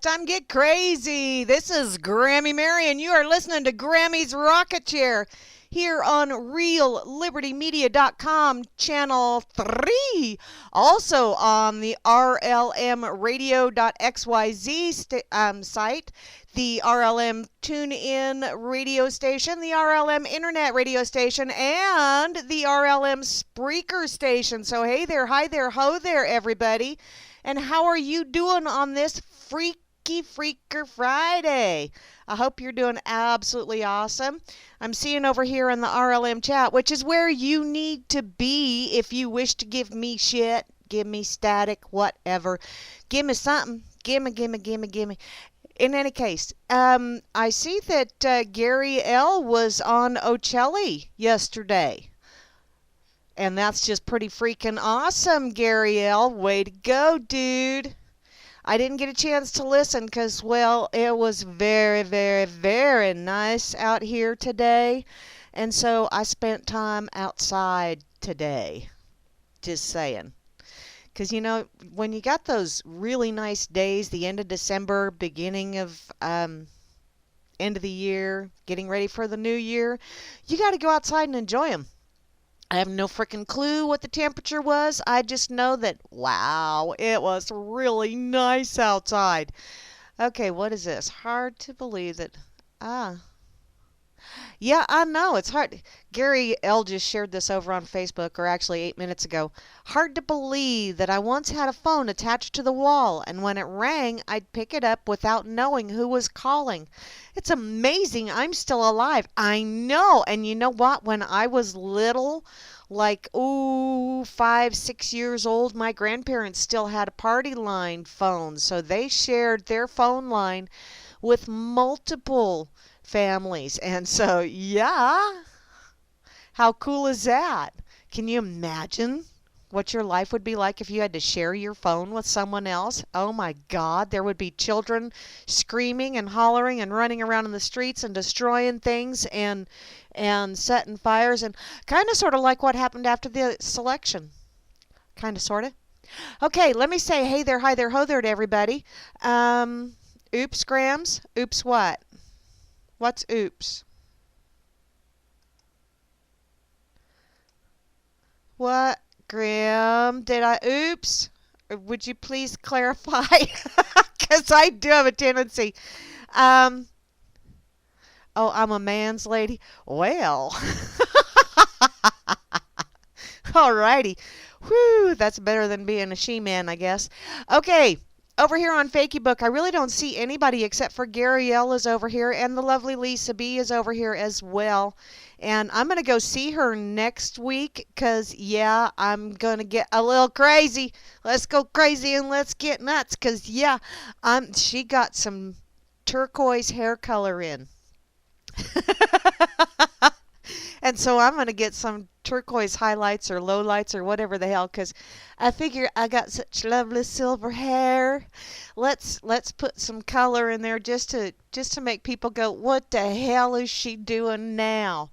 time get crazy. This is Grammy Mary, and you are listening to Grammy's Rocket Chair here on RealLibertyMedia.com, Channel 3. Also on the RLMRadio.xyz site, the RLM TuneIn radio station, the RLM Internet radio station, and the RLM Spreaker station. So hey there, hi there, ho there, everybody. And how are you doing on this Freaker Friday? I hope you're doing absolutely awesome. I'm seeing over here in the RLM chat, which is where you need to be if you wish to give me shit, give me static, whatever. Give me something. Gimme. In any case, I see that Gary L. was on Ocelli yesterday. And that's just pretty freaking awesome, Gary L. Way to go, dude. I didn't get a chance to listen because, well, it was very, very, very nice out here today. And so I spent time outside today. Just saying. Because, you know, when you got those really nice days, the end of December, beginning of end of the year, getting ready for the new year, you got to go outside and enjoy them. I have no freaking clue what the temperature was. I just know that, wow, it was really nice outside. Okay, what is this? Hard to believe that, yeah, I know, it's hard. Gary L. just shared this over on Facebook, or actually 8 minutes ago. Hard to believe that I once had a phone attached to the wall, and when it rang, I'd pick it up without knowing who was calling. It's amazing I'm still alive. I know, and you know what? When I was little, like, 5, 6 years old, my grandparents still had a party line phone, so they shared their phone line with multiple families. And so, yeah, how cool is that? Can you imagine what your life would be like if you had to share your phone with someone else? Oh my God, there would be children screaming and hollering and running around in the streets and destroying things and setting fires, and kind of sort of like what happened after the selection. Kind of sort of. Okay, let me say hey there, hi there, ho there to everybody. Oops, Grams. Oops what? What's oops? What, Graham? Did I oops? Would you please clarify? Because I do have a tendency. Oh, I'm a man's lady. Well, alrighty. Whew, that's better than being a she-man, I guess. Okay. Over here on Fakey Book, I really don't see anybody except for Gary L. is over here, and the lovely Lisa B. is over here as well. And I'm going to go see her next week because, yeah, I'm going to get a little crazy. Let's go crazy and let's get nuts because, yeah, she got some turquoise hair color in. And so I'm going to get some turquoise highlights or lowlights or whatever the hell, because I figure I got such lovely silver hair. Let's put some color in there just to make people go, what the hell is she doing now?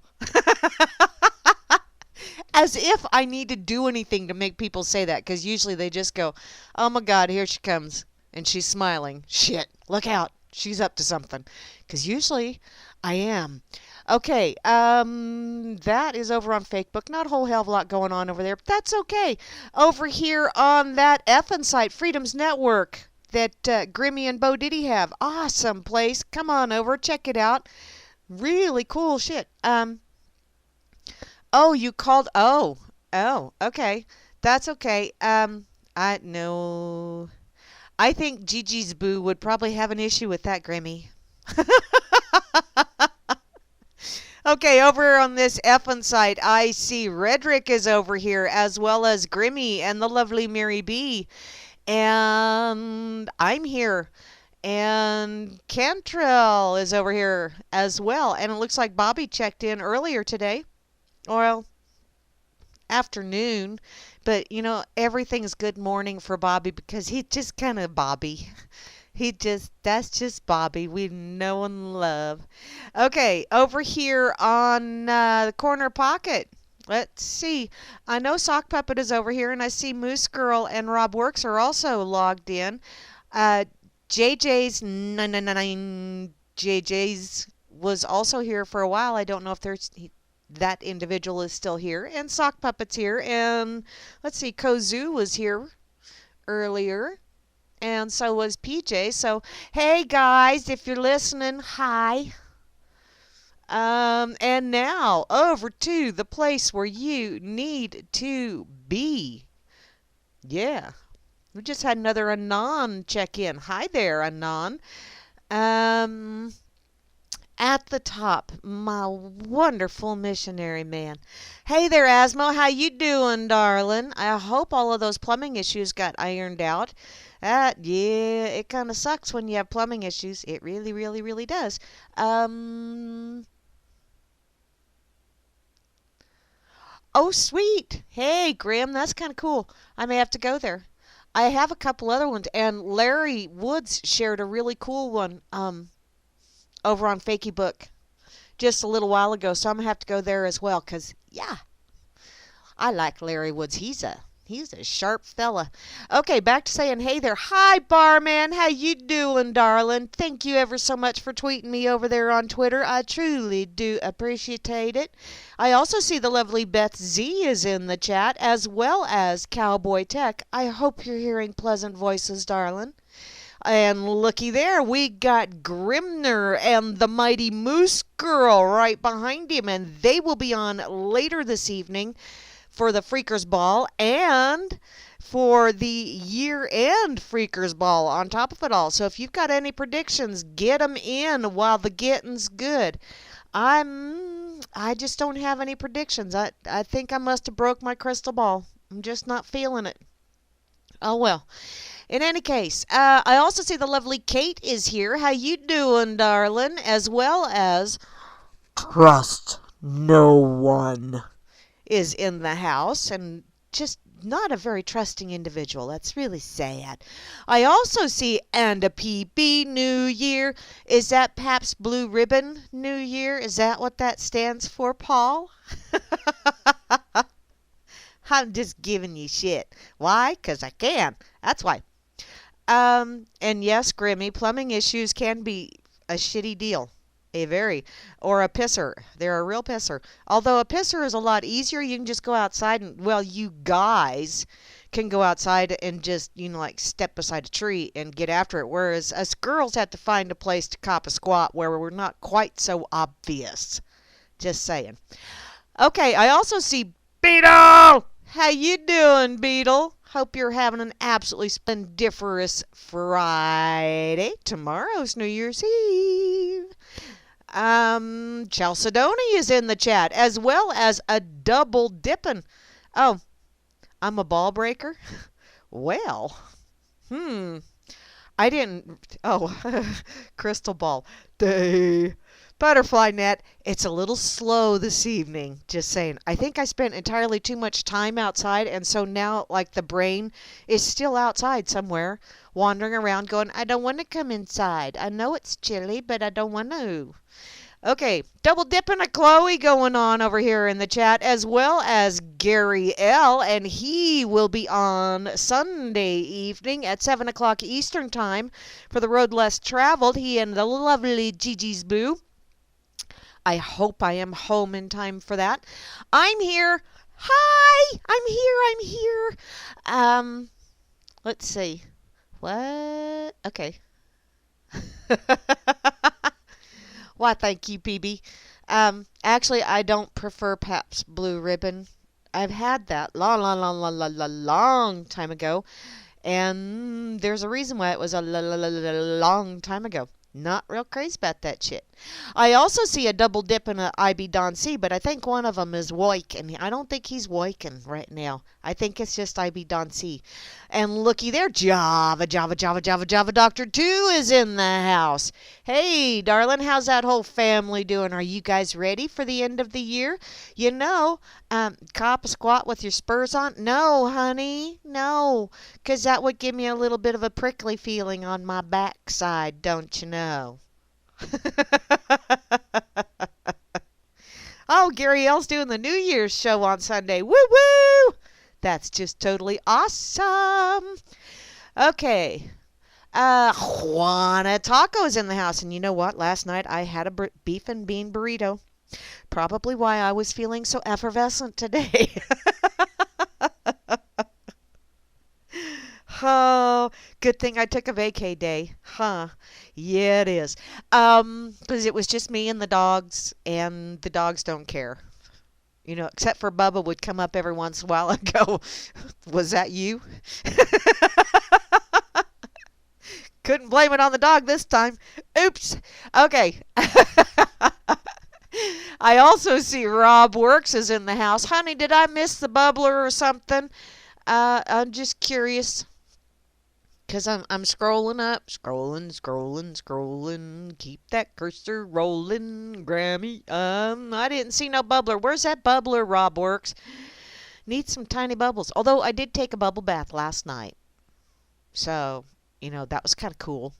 As if I need to do anything to make people say that, because usually they just go, oh my God, here she comes. And she's smiling. Shit, look out. She's up to something. Because usually I am. Okay, that is over on Facebook. Not a whole hell of a lot going on over there, but that's okay. Over here on that effing site, Freedom's Network, that Grimmy and Bo Diddy have. Awesome place. Come on over, check it out. Really cool shit. Oh, you called. Oh, okay. That's okay. I know. I think Gigi's Boo would probably have an issue with that, Grimmy. Okay, over on this effing site, I see Redrick is over here, as well as Grimmy and the lovely Mary B. And I'm here. And Cantrell is over here as well. And it looks like Bobby checked in earlier today. Well, afternoon. But, you know, everything's good morning for Bobby because he's just kind of Bobby. That's just Bobby. We know and love. Okay, over here on the corner pocket. Let's see. I know Sock Puppet is over here, and I see Moose Girl and Rob Works are also logged in. JJ's was also here for a while. I don't know if that individual is still here. And Sock Puppet's here. And let's see, Kozu was here earlier. And so was PJ. So, hey guys, if you're listening, hi. And now over to the place where you need to be. Yeah. We just had another Anon check in. Hi there, Anon. At the top, my wonderful missionary man. Hey there, Asmo. How you doing, darling? I hope all of those plumbing issues got ironed out. Yeah, it kind of sucks when you have plumbing issues. It really, really, really does. Oh, sweet. Hey, Grim, that's kind of cool. I may have to go there. I have a couple other ones, and Larry Woods shared a really cool one over on Fakey Book just a little while ago, so I'm going to have to go there as well, because, yeah, I like Larry Woods. He's a sharp fella. Okay, back to saying hey there. Hi, barman. How you doing, darling? Thank you ever so much for tweeting me over there on Twitter. I truly do appreciate it. I also see the lovely Beth Z is in the chat, as well as Cowboy Tech. I hope you're hearing pleasant voices, darling. And looky there, we got Grimner and the Mighty Moose Girl right behind him, and they will be on later this evening for the Freakers Ball and for the year-end Freakers Ball on top of it all. So if you've got any predictions, get them in while the getting's good. I just don't have any predictions. I think I must have broke my crystal ball. I'm just not feeling it. Oh well. In any case, I also see the lovely Kate is here. How you doing, darling? As well as Trust No One is in the house, and just not a very trusting individual. That's really sad. I also see and a PB New Year. Is that Pabst Blue Ribbon New Year? Is that what that stands for, Paul? I'm just giving you shit. Why? 'Cause I can. That's why. And yes, Grimmy, plumbing issues can be a shitty deal. Or a pisser. They're a real pisser. Although a pisser is a lot easier, you can just go outside and, well, you guys can go outside and just, like step beside a tree and get after it. Whereas us girls have to find a place to cop a squat where we're not quite so obvious. Just saying. Okay, I also see Beetle! How you doing, Beetle? Hope you're having an absolutely splendiferous Friday. Tomorrow's New Year's Eve. Chalcedony is in the chat, as well as a double dippin'. Oh, I'm a ball breaker? Well, I didn't. Oh, crystal ball. Day. Butterfly net. It's a little slow this evening. Just saying. I think I spent entirely too much time outside, and so now, like, the brain is still outside somewhere, wandering around going, I don't want to come inside. I know it's chilly, but I don't want to. Okay, double dipping a Chloe going on over here in the chat, as well as Gary L. And he will be on Sunday evening at 7 o'clock Eastern Time for the Road Less Traveled. He and the lovely Gigi's Boo. I hope I am home in time for that. I'm here. Hi! I'm here. Let's see. What? Okay. Why, thank you, PB. Actually, I don't prefer Pabst Blue Ribbon. I've had that long time ago. And there's a reason why it was a long time ago. Not real crazy about that shit. I also see a double dip in a IB Don C, but I think one of them is Woik, and I don't think he's Woiking right now. I think it's just IB Don C. And looky there, Java Doctor 2 is in the house. Hey, darling, how's that whole family doing? Are you guys ready for the end of the year? Cop a squat with your spurs on? No, honey, no, 'cause that would give me a little bit of a prickly feeling on my backside, don't you know? Oh, Gary L's doing the New Year's show on Sunday. Woo woo! That's just totally awesome. Okay. Juana Taco's in the house. And you know what? Last night I had a beef and bean burrito. Probably why I was feeling so effervescent today. Oh, good thing I took a vacay day. Huh. Yeah, it is. 'Cause it was just me and the dogs don't care. You know, except for Bubba would come up every once in a while and go, "Was that you?" Couldn't blame it on the dog this time. Oops. Okay. I also see Rob Works is in the house. Honey, did I miss the bubbler or something? I'm just curious. Because I'm scrolling up, scrolling. Keep that cursor rolling, Grammy. I didn't see no bubbler. Where's that bubbler, Rob Works? Need some tiny bubbles. Although I did take a bubble bath last night. So, that was kind of cool.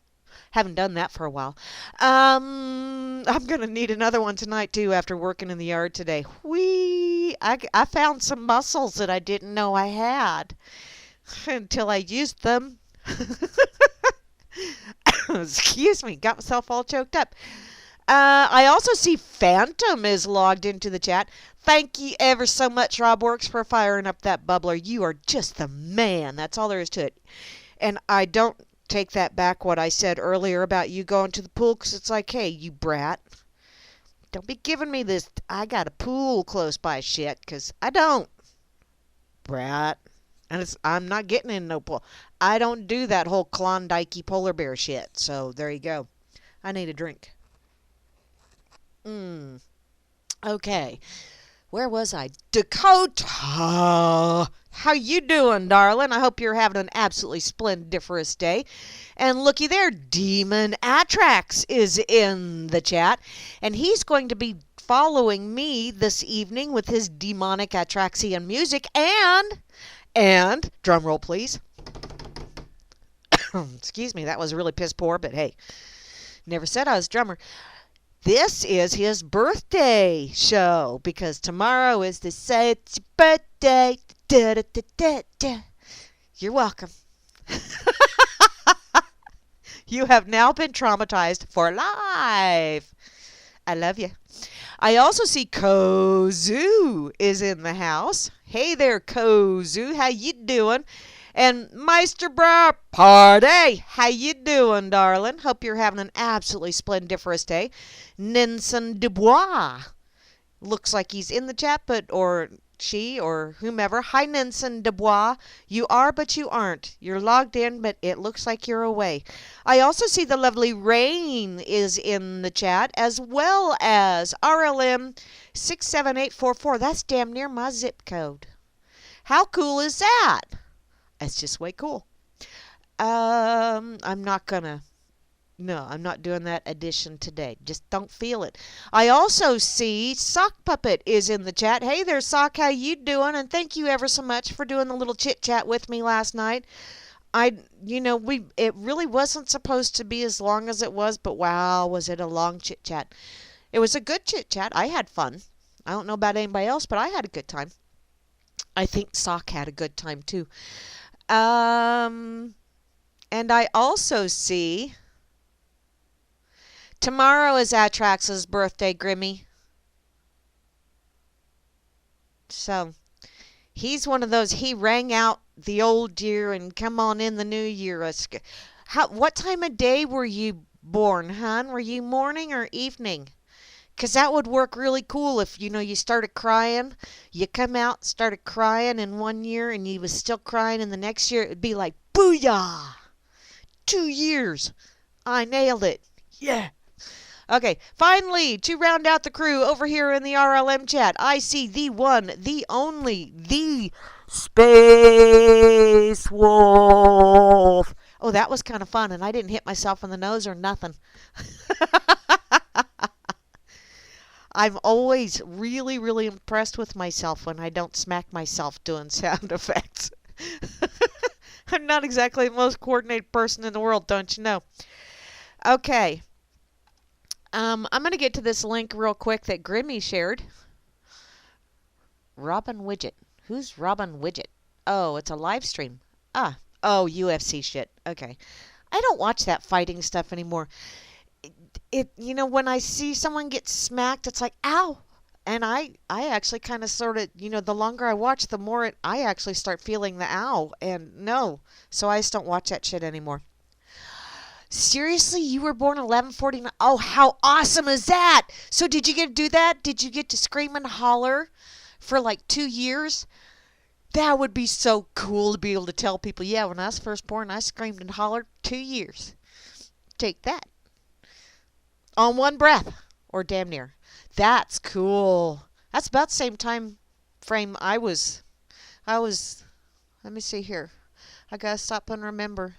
Haven't done that for a while. I'm going to need another one tonight, too, after working in the yard today. Whee! I found some muscles that I didn't know I had until I used them. Excuse me, got myself all choked up. I also see Phantom is logged into the chat. Thank you ever so much, Rob Works, for firing up that bubbler. You are just the man. That's all there is to it. And I don't take that back what I said earlier about you going to the pool, because it's like, hey, you brat. Don't be giving me this, I got a pool close by shit, because I don't. Brat. And I'm not getting in no pool. I don't do that whole Klondike polar bear shit. So there you go. I need a drink. Okay. Where was I? Dakota. How you doing, darling? I hope you're having an absolutely splendiferous day. And looky there, Demon Atrax is in the chat. And he's going to be following me this evening with his demonic Atraxian music and drum roll, please. Excuse me, that was really piss poor, but hey, never said I was a drummer. This is his birthday show because tomorrow is the say it's your birthday. Da, da, da, da, da. You're welcome. You have now been traumatized for life. I love you. I also see Kozu is in the house. Hey there, Kozu. How you doing? And Meisterbrow Party. How you doing, darling? Hope you're having an absolutely splendiferous day. Ninson Dubois. Looks like he's in the chat, or she, or whomever. Hi, Ninson Dubois. You are, but you aren't. You're logged in, but it looks like you're away. I also see the lovely Rain is in the chat, as well as RLM 67844. That's damn near my zip code. How cool is that? That's just way cool. I'm not doing that addition today. Just don't feel it. I also see Sock Puppet is in the chat. Hey there, Sock. How you doing? And thank you ever so much for doing the little chit chat with me last night. It really wasn't supposed to be as long as it was, but wow, was it a long chit chat. It was a good chit chat. I had fun. I don't know about anybody else, but I had a good time. I think Sock had a good time too. And I also see tomorrow is Atrax's birthday, Grimmy. So he's one of those, he rang out the old year and come on in the new year. What time of day were you born, hon? Were you morning or evening? Because that would work really cool if, you started crying. You come out, started crying in 1 year, and you was still crying in the next year. It would be like, booyah! 2 years. I nailed it. Yeah. Okay, finally, to round out the crew over here in the RLM chat, I see the one, the only, the Space Wolf. Oh, that was kind of fun, and I didn't hit myself in the nose or nothing. I'm always really, really impressed with myself when I don't smack myself doing sound effects. I'm not exactly the most coordinated person in the world, don't you know? Okay. I'm going to get to this link real quick that Grimmy shared. Robin Widget. Who's Robin Widget? Oh, it's a live stream. Oh, UFC shit. Okay. I don't watch that fighting stuff anymore. When I see someone get smacked, it's like, ow. And I actually kind of sort of, the longer I watch, the more I actually start feeling the ow. And no. So I just don't watch that shit anymore. Seriously, you were born 1149? Oh, how awesome is that? So did you get to do that? Did you get to scream and holler for like 2 years? That would be so cool to be able to tell people, yeah, when I was first born, I screamed and hollered 2 years. Take that. On one breath, or damn near. That's cool. That's about the same time frame I was, let me see here. I gotta stop and remember.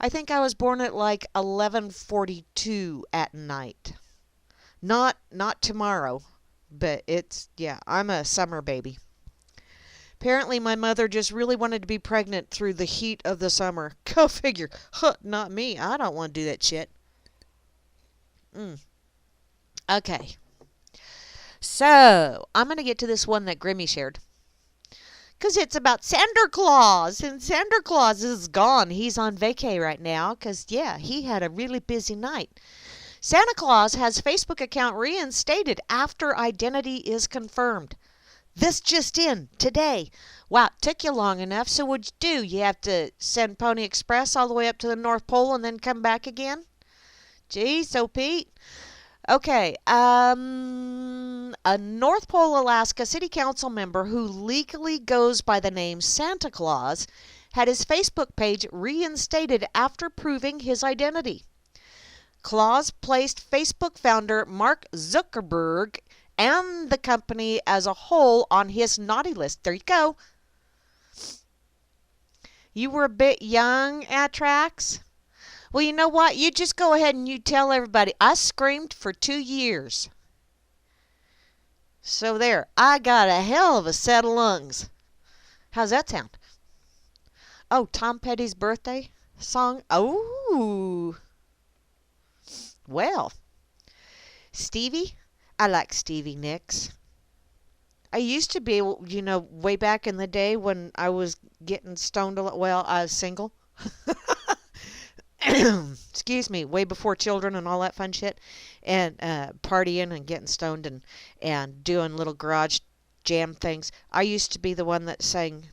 I think I was born at like 11:42 at night. Not tomorrow, but I'm a summer baby. Apparently my mother just really wanted to be pregnant through the heat of the summer. Go figure. Huh, not me. I don't want to do that shit. Okay. So, I'm going to get to this one that Grammy shared. Because it's about Santa Claus. And Santa Claus is gone. He's on vacay right now. Because, he had a really busy night. Santa Claus has Facebook account reinstated after identity is confirmed. This just in, today. Wow, it took you long enough. So what'd you do? You have to send Pony Express all the way up to the North Pole and then come back again? Gee, so Pete. Okay, a North Pole, Alaska City Council member who legally goes by the name Santa Claus had his Facebook page reinstated after proving his identity. Claus placed Facebook founder Mark Zuckerberg and the company as a whole on his naughty list. There you go. You were a bit young at Trax? Well, you know what? You just go ahead and you tell everybody, I screamed for 2 years. So there, I got a hell of a set of lungs. How's that sound? Oh, Tom Petty's birthday song? Oh. Well, Stevie? I like Stevie Nicks. I used to be able, way back in the day when I was getting stoned a lot. Well, I was single. Excuse me, way before children and all that fun shit. And partying and getting stoned and doing little garage jam things. I used to be the one that sang,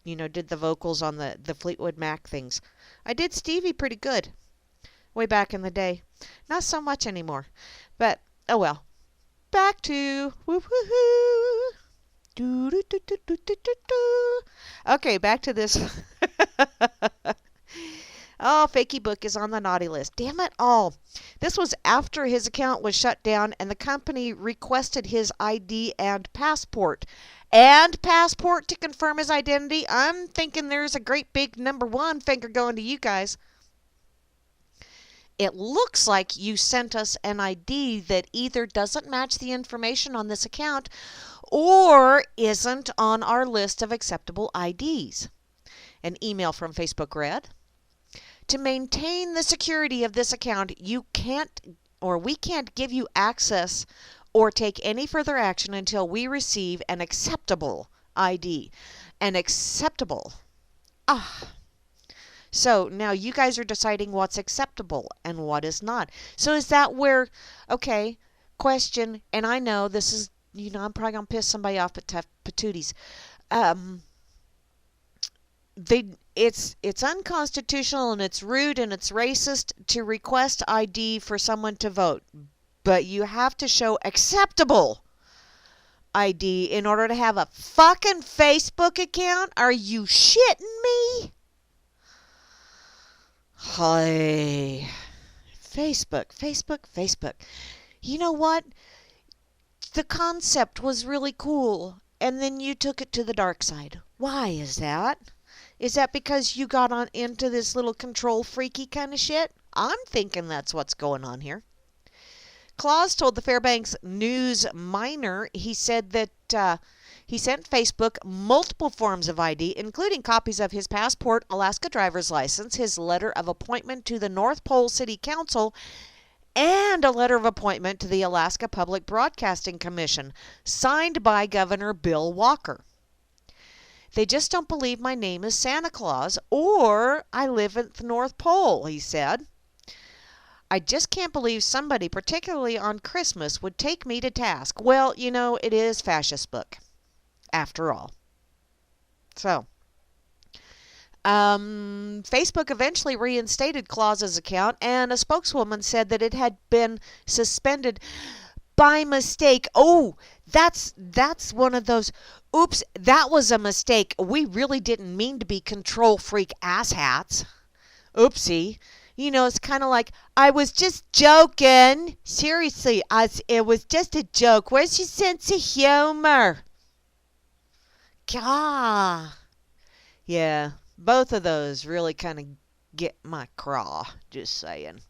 did the vocals on the Fleetwood Mac things. I did Stevie pretty good way back in the day. Not so much anymore. But, oh well. Back to woo-hoo-hoo. Okay, back to this. Oh, Fakey Book is on the naughty list. Damn it all. This was after his account was shut down and the company requested his ID and passport. And passport to confirm his identity. I'm thinking there's a great big number 1 finger going to you guys. It looks like you sent us an ID that either doesn't match the information on this account or isn't on our list of acceptable IDs. An email from Facebook read, to maintain the security of this account, we can't give you access or take any further action until we receive an acceptable ID. An acceptable. So now you guys are deciding what's acceptable and what is not. So is that where, okay, question, and I know this is, I'm probably going to piss somebody off, but tough patooties. It's unconstitutional and it's rude and it's racist to request ID for someone to vote. But you have to show acceptable ID in order to have a fucking Facebook account? Are you shitting me? Hi. Facebook. You know what? The concept was really cool, and then you took it to the dark side. Why is that? Is that because you got on into this little control freaky kind of shit? I'm thinking that's what's going on here. Claus told the Fairbanks News Miner he said that he sent Facebook multiple forms of ID, including copies of his passport, Alaska driver's license, his letter of appointment to the North Pole City Council, and a letter of appointment to the Alaska Public Broadcasting Commission, signed by Governor Bill Walker. They just don't believe my name is Santa Claus or I live at the North Pole, he said. I just can't believe somebody, particularly on Christmas, would take me to task. Well, it is fascist book, after all. So, Facebook eventually reinstated Claus's account, and a spokeswoman said that it had been suspended by mistake. Oh, that's one of those, oops, that was a mistake. We really didn't mean to be control freak asshats. Oopsie. It's kind of like, I was just joking. Seriously, it was just a joke. Where's your sense of humor? Gah. Yeah, both of those really kind of get my craw, just saying.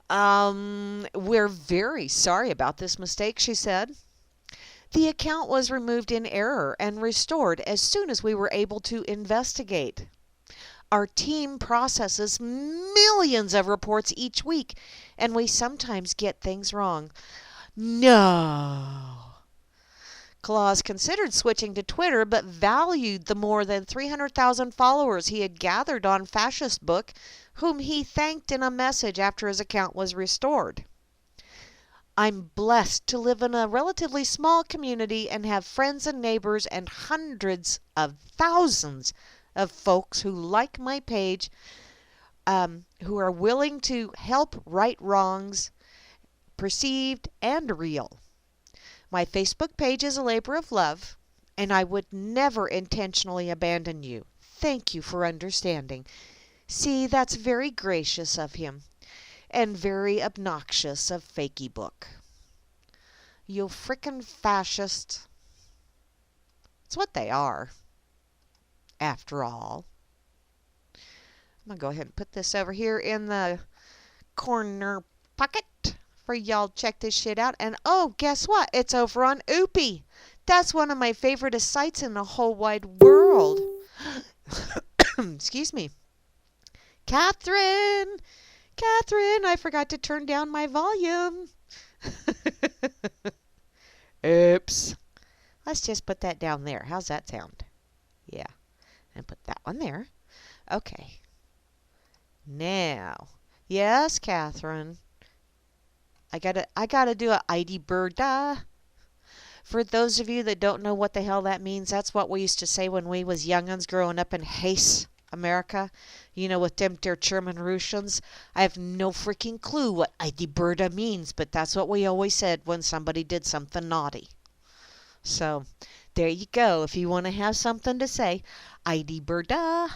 We're very sorry about this mistake, she said. The account was removed in error and restored as soon as we were able to investigate. Our team processes millions of reports each week, and we sometimes get things wrong. No. Claus considered switching to Twitter, but valued the more than 300,000 followers he had gathered on Fascist Book, whom he thanked in a message after his account was restored. I'm blessed to live in a relatively small community and have friends and neighbors and hundreds of thousands of folks who like my page, who are willing to help right wrongs, perceived and real. My Facebook page is a labor of love, and I would never intentionally abandon you. Thank you for understanding. See, that's very gracious of him, and very obnoxious of Fakey Book. You frickin' fascist. It's what they are, after all. I'm going to go ahead and put this over here in the corner pocket for y'all check this shit out. And oh, guess what? It's over on Oopie. That's one of my favorite sites in the whole wide world. Excuse me. Catherine, I forgot to turn down my volume. Oops. Let's just put that down there. How's that sound? Yeah. And put that one there. Okay. Now, yes, Catherine. I gotta do a ID Birda. For those of you that don't know what the hell that means, that's what we used to say when we was young'uns growing up in Hace, America. With them there German Russians. I have no freaking clue what ID Birda means, but that's what we always said when somebody did something naughty. So, there you go. If you want to have something to say, ID Birda.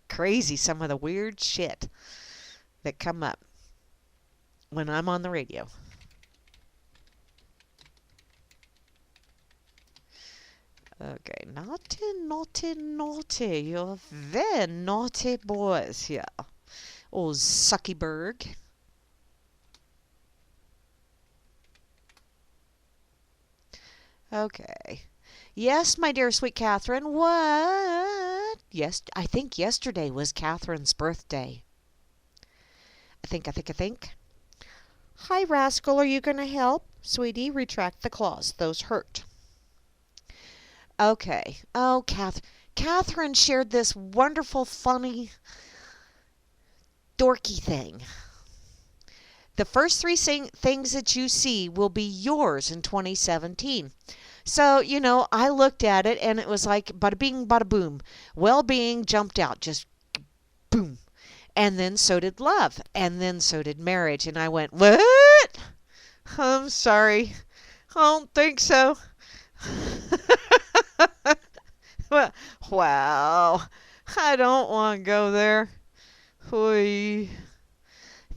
Crazy, some of the weird shit that come up when I'm on the radio. Okay, naughty. You're very naughty boys here. Old Suckyberg. Okay. Yes, my dear sweet Catherine, what? Yes, I think yesterday was Catherine's birthday. I think. Hi, Rascal, are you going to help? Sweetie, retract the claws. Those hurt. Okay. Oh, Catherine shared this wonderful, funny, dorky thing. The first three things that you see will be yours in 2017. So, I looked at it and it was like bada bing, bada boom. Well-being jumped out, just boom. And then so did love. And then so did marriage. And I went, what? I'm sorry. I don't think so. Wow. I don't want to go there. Oy.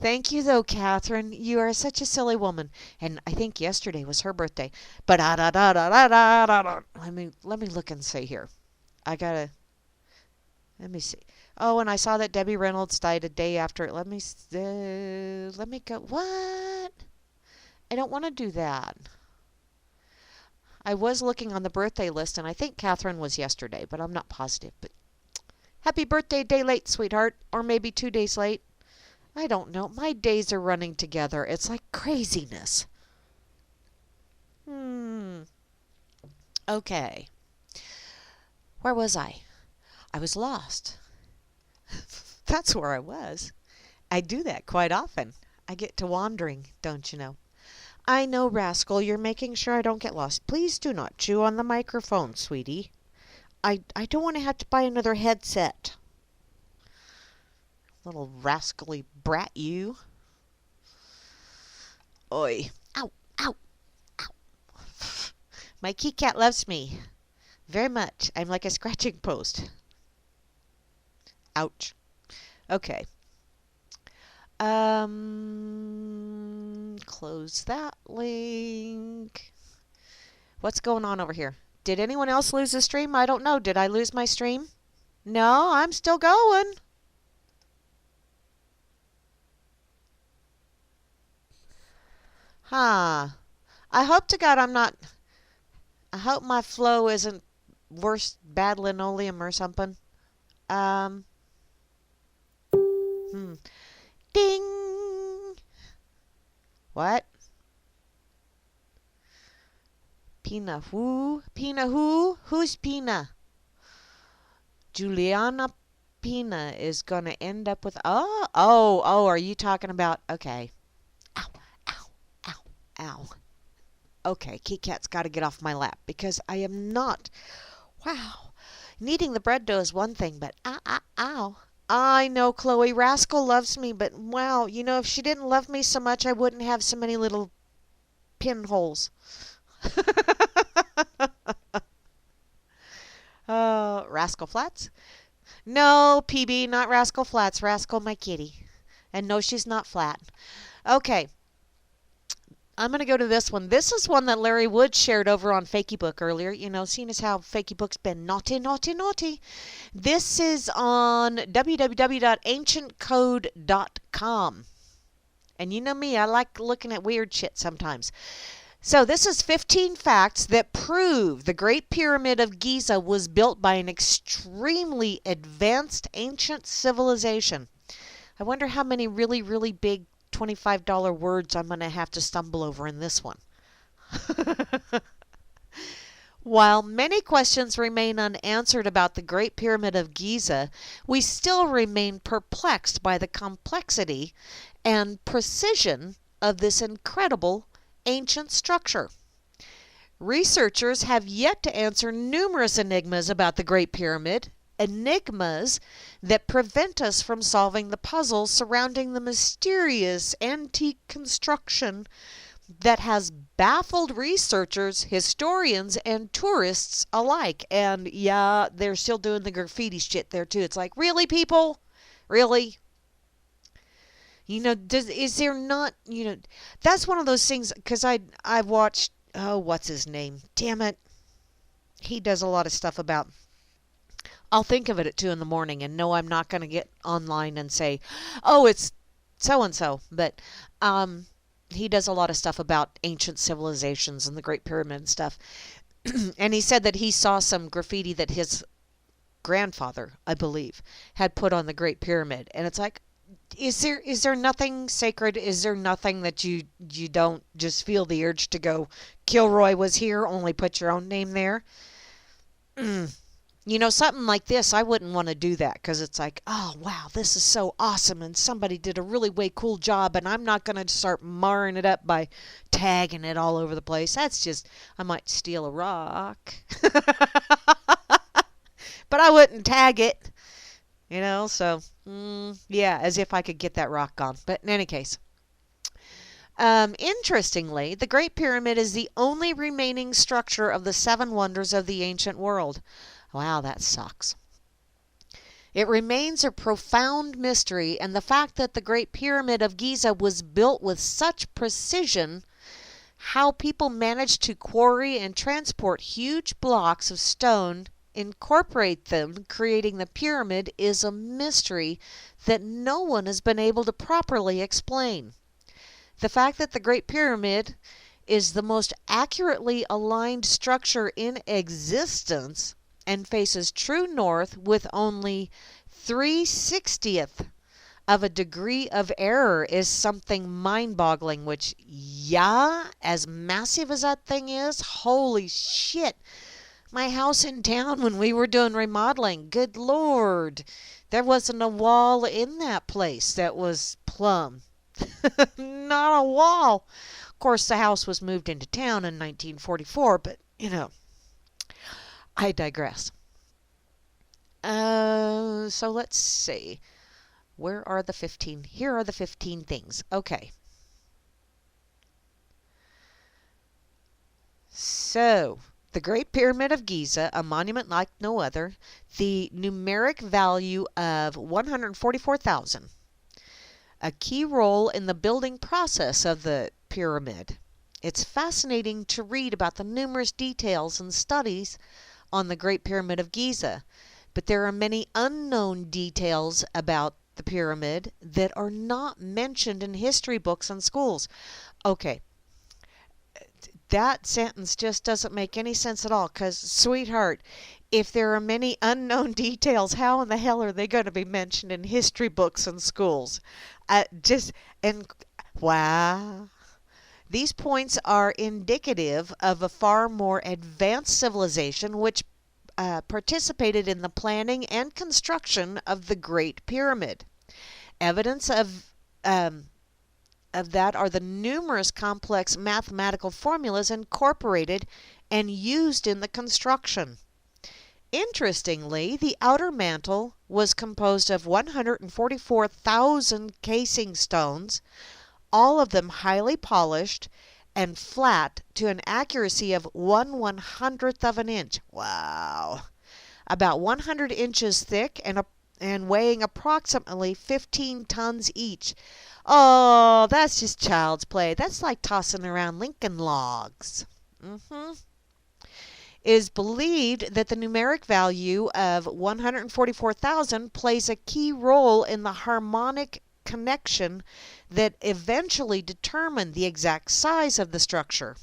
Thank you, though, Catherine. You are such a silly woman. And I think yesterday was her birthday. But let me look and see here. Let me see. Oh, and I saw that Debbie Reynolds died a day after it. Let me go. What? I don't want to do that. I was looking on the birthday list, and I think Catherine was yesterday, but I'm not positive. But happy birthday, a day late, sweetheart. Or maybe 2 days late. I don't know. My days are running together. It's like craziness. Okay. Where was I? I was lost. That's where I was. I do that quite often. I get to wandering, don't you know? I know, Rascal, you're making sure I don't get lost. Please do not chew on the microphone, sweetie. I don't want to have to buy another headset. Little rascally brat, you. Oi. Ow, ow, ow. My kitty cat loves me very much. I'm like a scratching post. Ouch. Okay. Close that link. What's going on over here? Did anyone else lose the stream? I don't know. Did I lose my stream? No, I'm still going. Huh. I hope to God I hope my flow isn't worse bad linoleum or something. Um. Ding. What? Pina who? Pina who? Who's Pina? Juliana Pina is gonna end up with oh, are you talking about okay. Ow, ow, ow, ow. Okay, Kit Kat's gotta get off my lap because I am not wow. Kneading the bread dough is one thing, but ow. I know Chloe Rascal loves me, but wow, you know, if she didn't love me so much, I wouldn't have so many little pinholes. Rascal Flats? No, PB, not Rascal Flats. Rascal, my kitty. And no, she's not flat. Okay. I'm going to go to this one. This is one that Larry Wood shared over on Fakey Book earlier. You know, seeing as how Fakey Book's been naughty, naughty, naughty. This is on www.ancientcode.com. And you know me, I like looking at weird shit sometimes. So this is 15 facts that prove the Great Pyramid of Giza was built by an extremely advanced ancient civilization. I wonder how many really, really big $25 words I'm going to have to stumble over in this one. While many questions remain unanswered about the Great Pyramid of Giza, we still remain perplexed by the complexity and precision of this incredible ancient structure. Researchers have yet to answer numerous enigmas about the Great Pyramid, enigmas that prevent us from solving the puzzle surrounding the mysterious antique construction that has baffled researchers, historians, and tourists alike. And yeah, they're still doing the graffiti shit there too. It's like, really, people? Really? You know, is there not, you know, that's one of those things, because I've watched, oh, what's his name? Damn it. He does a lot of stuff about, I'll think of it at 2 in the morning, and no, I'm not going to get online and say, oh, it's so-and-so. But he does a lot of stuff about ancient civilizations and the Great Pyramid and stuff. And he said that he saw some graffiti that his grandfather, I believe, had put on the Great Pyramid. And it's like, is there nothing sacred? Is there nothing that you don't just feel the urge to go, Kilroy was here, only put your own name there? You know, something like this, I wouldn't want to do that because it's like, oh, wow, this is so awesome and somebody did a really way cool job and I'm not going to start marring it up by tagging it all over the place. That's just, I might steal a rock. But I wouldn't tag it, you know, so, yeah, as if I could get that rock gone. But in any case. Interestingly, the Great Pyramid is the only remaining structure of the 7 wonders of the ancient world. Wow, that sucks. It remains a profound mystery, and the fact that the Great Pyramid of Giza was built with such precision, how people managed to quarry and transport huge blocks of stone, incorporate them, creating the pyramid, is a mystery that no one has been able to properly explain. The fact that the Great Pyramid is the most accurately aligned structure in existence and faces true north with only 3/60th of a degree of error is something mind-boggling, which, yeah, as massive as that thing is, holy shit. My house in town when we were doing remodeling, good Lord, there wasn't a wall in that place that was plumb. Not a wall. Of course, the house was moved into town in 1944, but, I digress. So let's see. Where are the 15? Here are the 15 things. Okay. So, the Great Pyramid of Giza, a monument like no other, the numeric value of 144,000, a key role in the building process of the pyramid. It's fascinating to read about the numerous details and studies on the Great Pyramid of Giza, but there are many unknown details about the pyramid that are not mentioned in history books and schools. Okay, that sentence just doesn't make any sense at all because, sweetheart, if there are many unknown details, how in the hell are they going to be mentioned in history books and schools? Wow. These points are indicative of a far more advanced civilization which participated in the planning and construction of the Great Pyramid. Evidence of that are the numerous complex mathematical formulas incorporated and used in the construction. Interestingly, the outer mantle was composed of 144,000 casing stones, all of them highly polished and flat to an accuracy of 1/100th of an inch. Wow! About 100 inches thick and weighing approximately 15 tons each. Oh, that's just child's play. That's like tossing around Lincoln logs. It is believed that the numeric value of 144,000 plays a key role in the harmonic connection that eventually determined the exact size of the structure.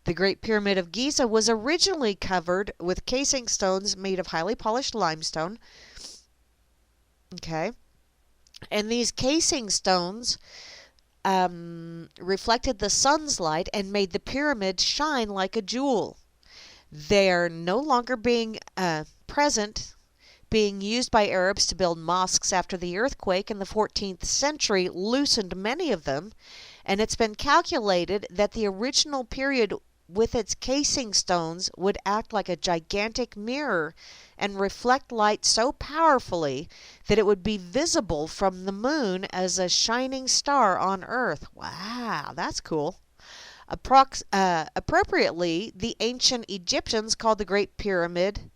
The Great Pyramid of Giza was originally covered with casing stones made of highly polished limestone. Okay. And these casing stones reflected the sun's light and made the pyramid shine like a jewel. They are no longer being used by Arabs to build mosques after the earthquake in the 14th century loosened many of them, and it's been calculated that the original period with its casing stones would act like a gigantic mirror and reflect light so powerfully that it would be visible from the moon as a shining star on Earth. Wow, that's cool. Appropriately, the ancient Egyptians called the Great Pyramid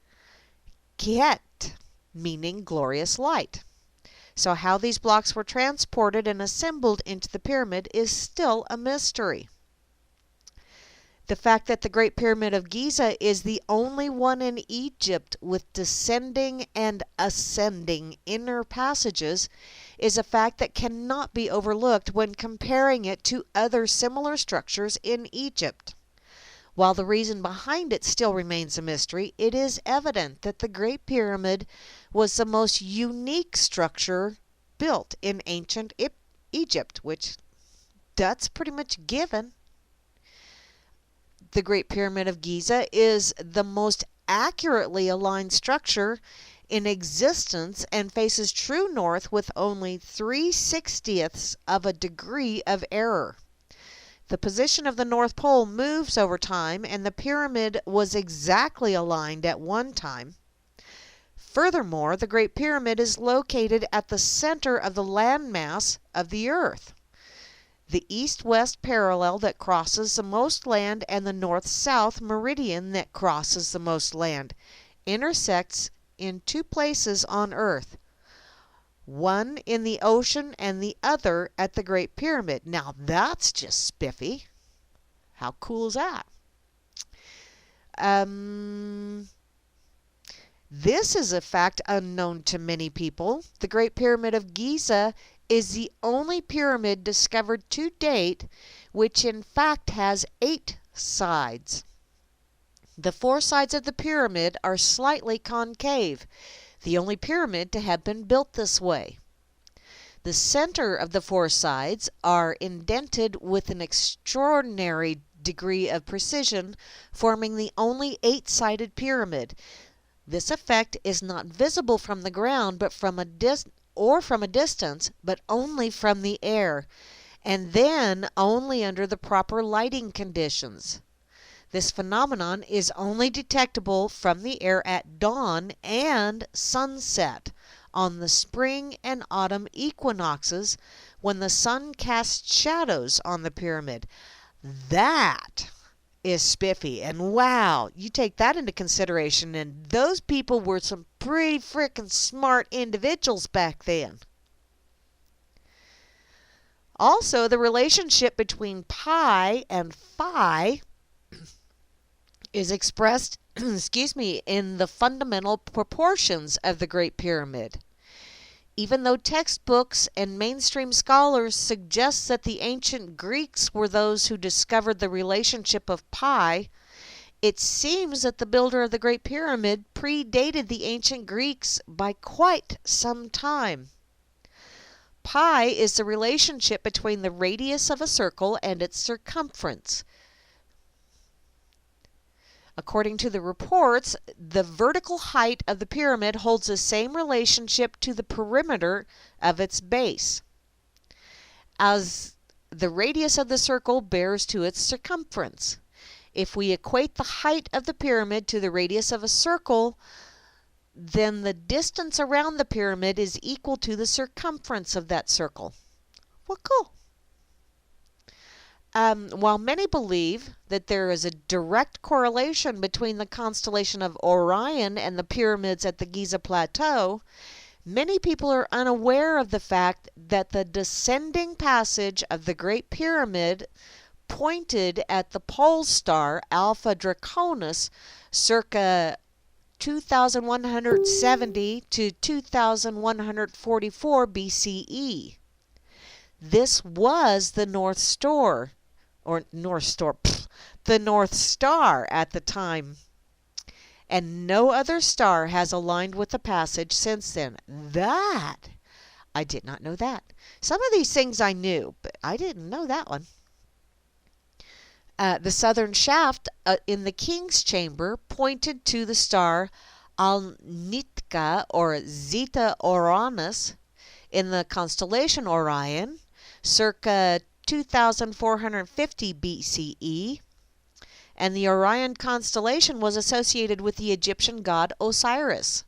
Kiet, meaning glorious light. So how these blocks were transported and assembled into the pyramid is still a mystery. The fact that the Great Pyramid of Giza is the only one in Egypt with descending and ascending inner passages is a fact that cannot be overlooked when comparing it to other similar structures in Egypt. While the reason behind it still remains a mystery, it is evident that the Great Pyramid was the most unique structure built in ancient Egypt, which that's pretty much given. The Great Pyramid of Giza is the most accurately aligned structure in existence and faces true north with only 3/60ths of a degree of error. The position of the North Pole moves over time, and the pyramid was exactly aligned at one time. Furthermore, the Great Pyramid is located at the center of the landmass of the Earth. The east-west parallel that crosses the most land and the north-south meridian that crosses the most land intersects in two places on Earth, one in the ocean and the other at the Great Pyramid. Now that's just spiffy. How cool is that? This is a fact unknown to many people. The Great Pyramid of Giza is the only pyramid discovered to date which in fact has 8 sides. The 4 sides of the pyramid are slightly concave, the only pyramid to have been built this way. The center of the 4 sides are indented with an extraordinary degree of precision, forming the only 8-sided pyramid. This effect is not visible from the ground but from a distance, but only from the air, and then only under the proper lighting conditions. This phenomenon is only detectable from the air at dawn and sunset on the spring and autumn equinoxes, when the sun casts shadows on the pyramid. That is spiffy, and wow, you take that into consideration, and those people were some pretty freaking smart individuals back then. Also, the relationship between pi and phi is expressed in the fundamental proportions of the Great Pyramid. Even though textbooks and mainstream scholars suggest that the ancient Greeks were those who discovered the relationship of pi, it seems that the builder of the Great Pyramid predated the ancient Greeks by quite some time. Pi is the relationship between the radius of a circle and its circumference. According to the reports, the vertical height of the pyramid holds the same relationship to the perimeter of its base as the radius of the circle bears to its circumference. If we equate the height of the pyramid to the radius of a circle, then the distance around the pyramid is equal to the circumference of that circle. Well, cool. While many believe that there is a direct correlation between the constellation of Orion and the pyramids at the Giza Plateau, many people are unaware of the fact that the descending passage of the Great Pyramid pointed at the pole star Alpha Draconis circa 2170 to 2144 BCE. This was the North Star, the North Star at the time, and no other star has aligned with the passage since then. I did not know that. Some of these things I knew, but I didn't know that one. The southern shaft in the King's Chamber pointed to the star Alnitka, or Zeta Orionis, in the constellation Orion, circa 2450 BCE, and the Orion constellation was associated with the Egyptian god Osiris.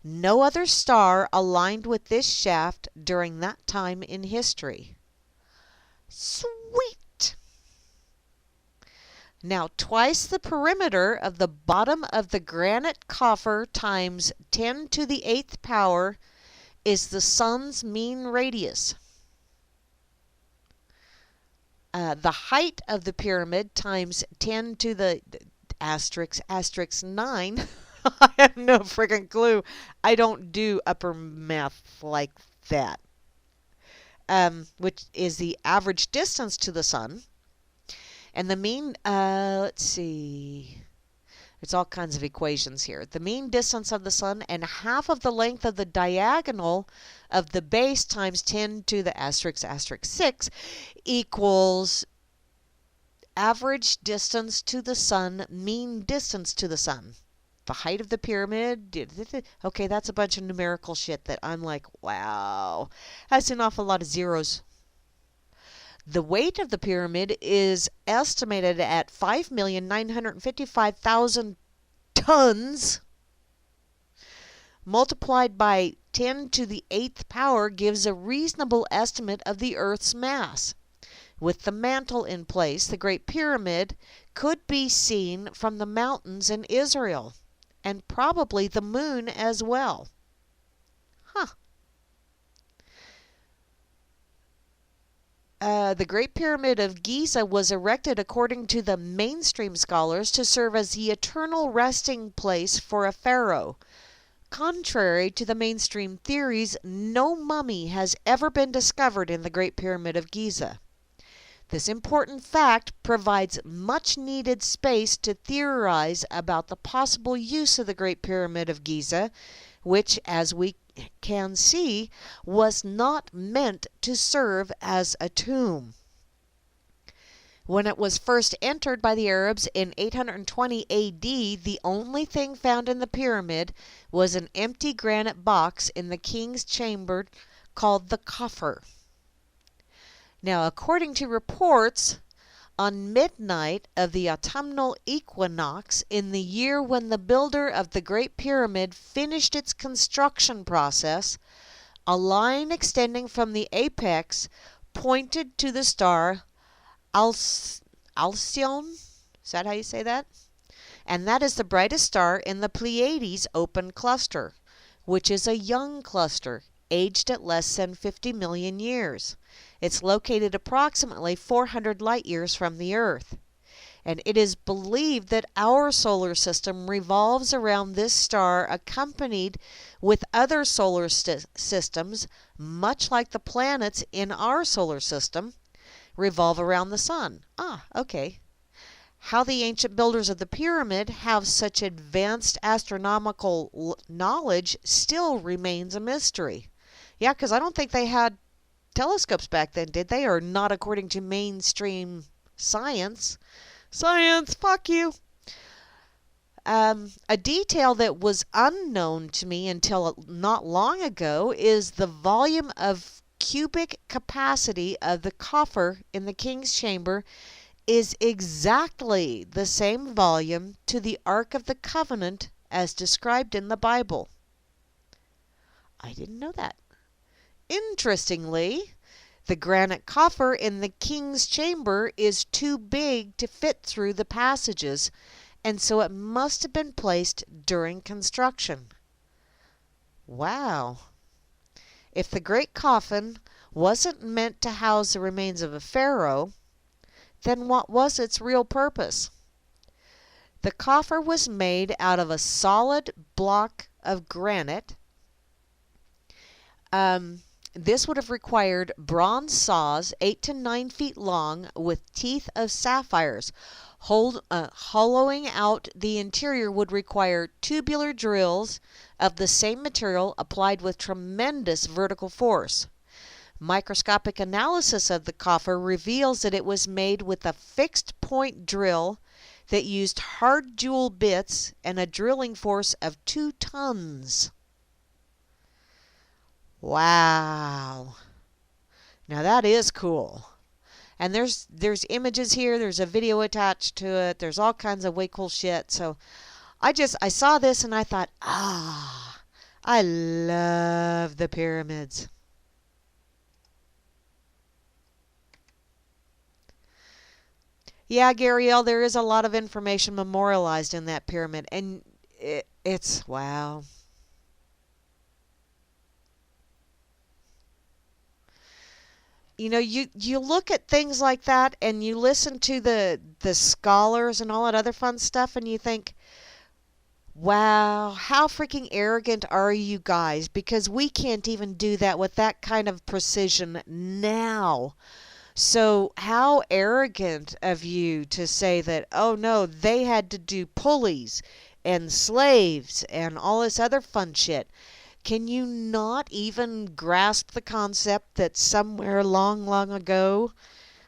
No other star aligned with this shaft during that time in history. Sweet! Now, twice the perimeter of the bottom of the granite coffer times 10 to the 8th power is the sun's mean radius. The height of the pyramid times 10 to the asterisk 9. I have no friggin' clue. I don't do upper math like that. Which is the average distance to the sun. And the mean, let's see. There's all kinds of equations here. The mean distance of the sun and half of the length of the diagonal of the base times 10 to the asterisk 6 equals average distance to the sun, mean distance to the sun. The height of the pyramid. Okay, that's a bunch of numerical shit that I'm like, wow. That's an awful lot of zeros. The weight of the pyramid is estimated at 5,955,000 tons. Multiplied by 10 to the 8th power gives a reasonable estimate of the Earth's mass. With the mantle in place, the Great Pyramid could be seen from the mountains in Israel, and probably the moon as well. The Great Pyramid of Giza was erected, according to the mainstream scholars, to serve as the eternal resting place for a pharaoh. Contrary to the mainstream theories, no mummy has ever been discovered in the Great Pyramid of Giza. This important fact provides much needed space to theorize about the possible use of the Great Pyramid of Giza, which, as we can see, was not meant to serve as a tomb. When it was first entered by the Arabs in 820 AD, the only thing found in the pyramid was an empty granite box in the king's chamber called the coffer. Now, according to reports, on midnight of the autumnal equinox in the year when the builder of the Great Pyramid finished its construction process, a line extending from the apex pointed to the star Alcyone. Is that how you say that? And that is the brightest star in the Pleiades open cluster, which is a young cluster, aged at less than 50 million years. It's located approximately 400 light years from the Earth. And it is believed that our solar system revolves around this star, accompanied with other solar systems, much like the planets in our solar system revolve around the sun. Ah, okay. How the ancient builders of the pyramid have such advanced astronomical knowledge still remains a mystery. Yeah, because I don't think they had telescopes back then, did they? Or not according to mainstream science. Science, fuck you. A detail that was unknown to me until not long ago is the volume of cubic capacity of the coffer in the king's chamber is exactly the same volume to the Ark of the Covenant as described in the Bible. I didn't know that. Interestingly, the granite coffer in the king's chamber is too big to fit through the passages, and so it must have been placed during construction. Wow. If the great coffin wasn't meant to house the remains of a pharaoh, then what was its real purpose? The coffer was made out of a solid block of granite. This would have required bronze saws 8 to 9 feet long with teeth of sapphires. Hollowing out the interior would require tubular drills of the same material applied with tremendous vertical force. Microscopic analysis of the coffer reveals that it was made with a fixed point drill that used hard jewel bits and a drilling force of 2 tons. Wow. Now that is cool. And there's images here, there's a video attached to it, there's all kinds of way cool shit. So I saw this and I thought, I love the pyramids. Yeah, Gariel, there is a lot of information memorialized in that pyramid, and it's wow. You know, you look at things like that and you listen to the scholars and all that other fun stuff and you think, wow, how freaking arrogant are you guys? Because we can't even do that with that kind of precision now. So how arrogant of you to say that, oh no, they had to do pulleys and slaves and all this other fun shit. Can you not even grasp the concept that somewhere long, long ago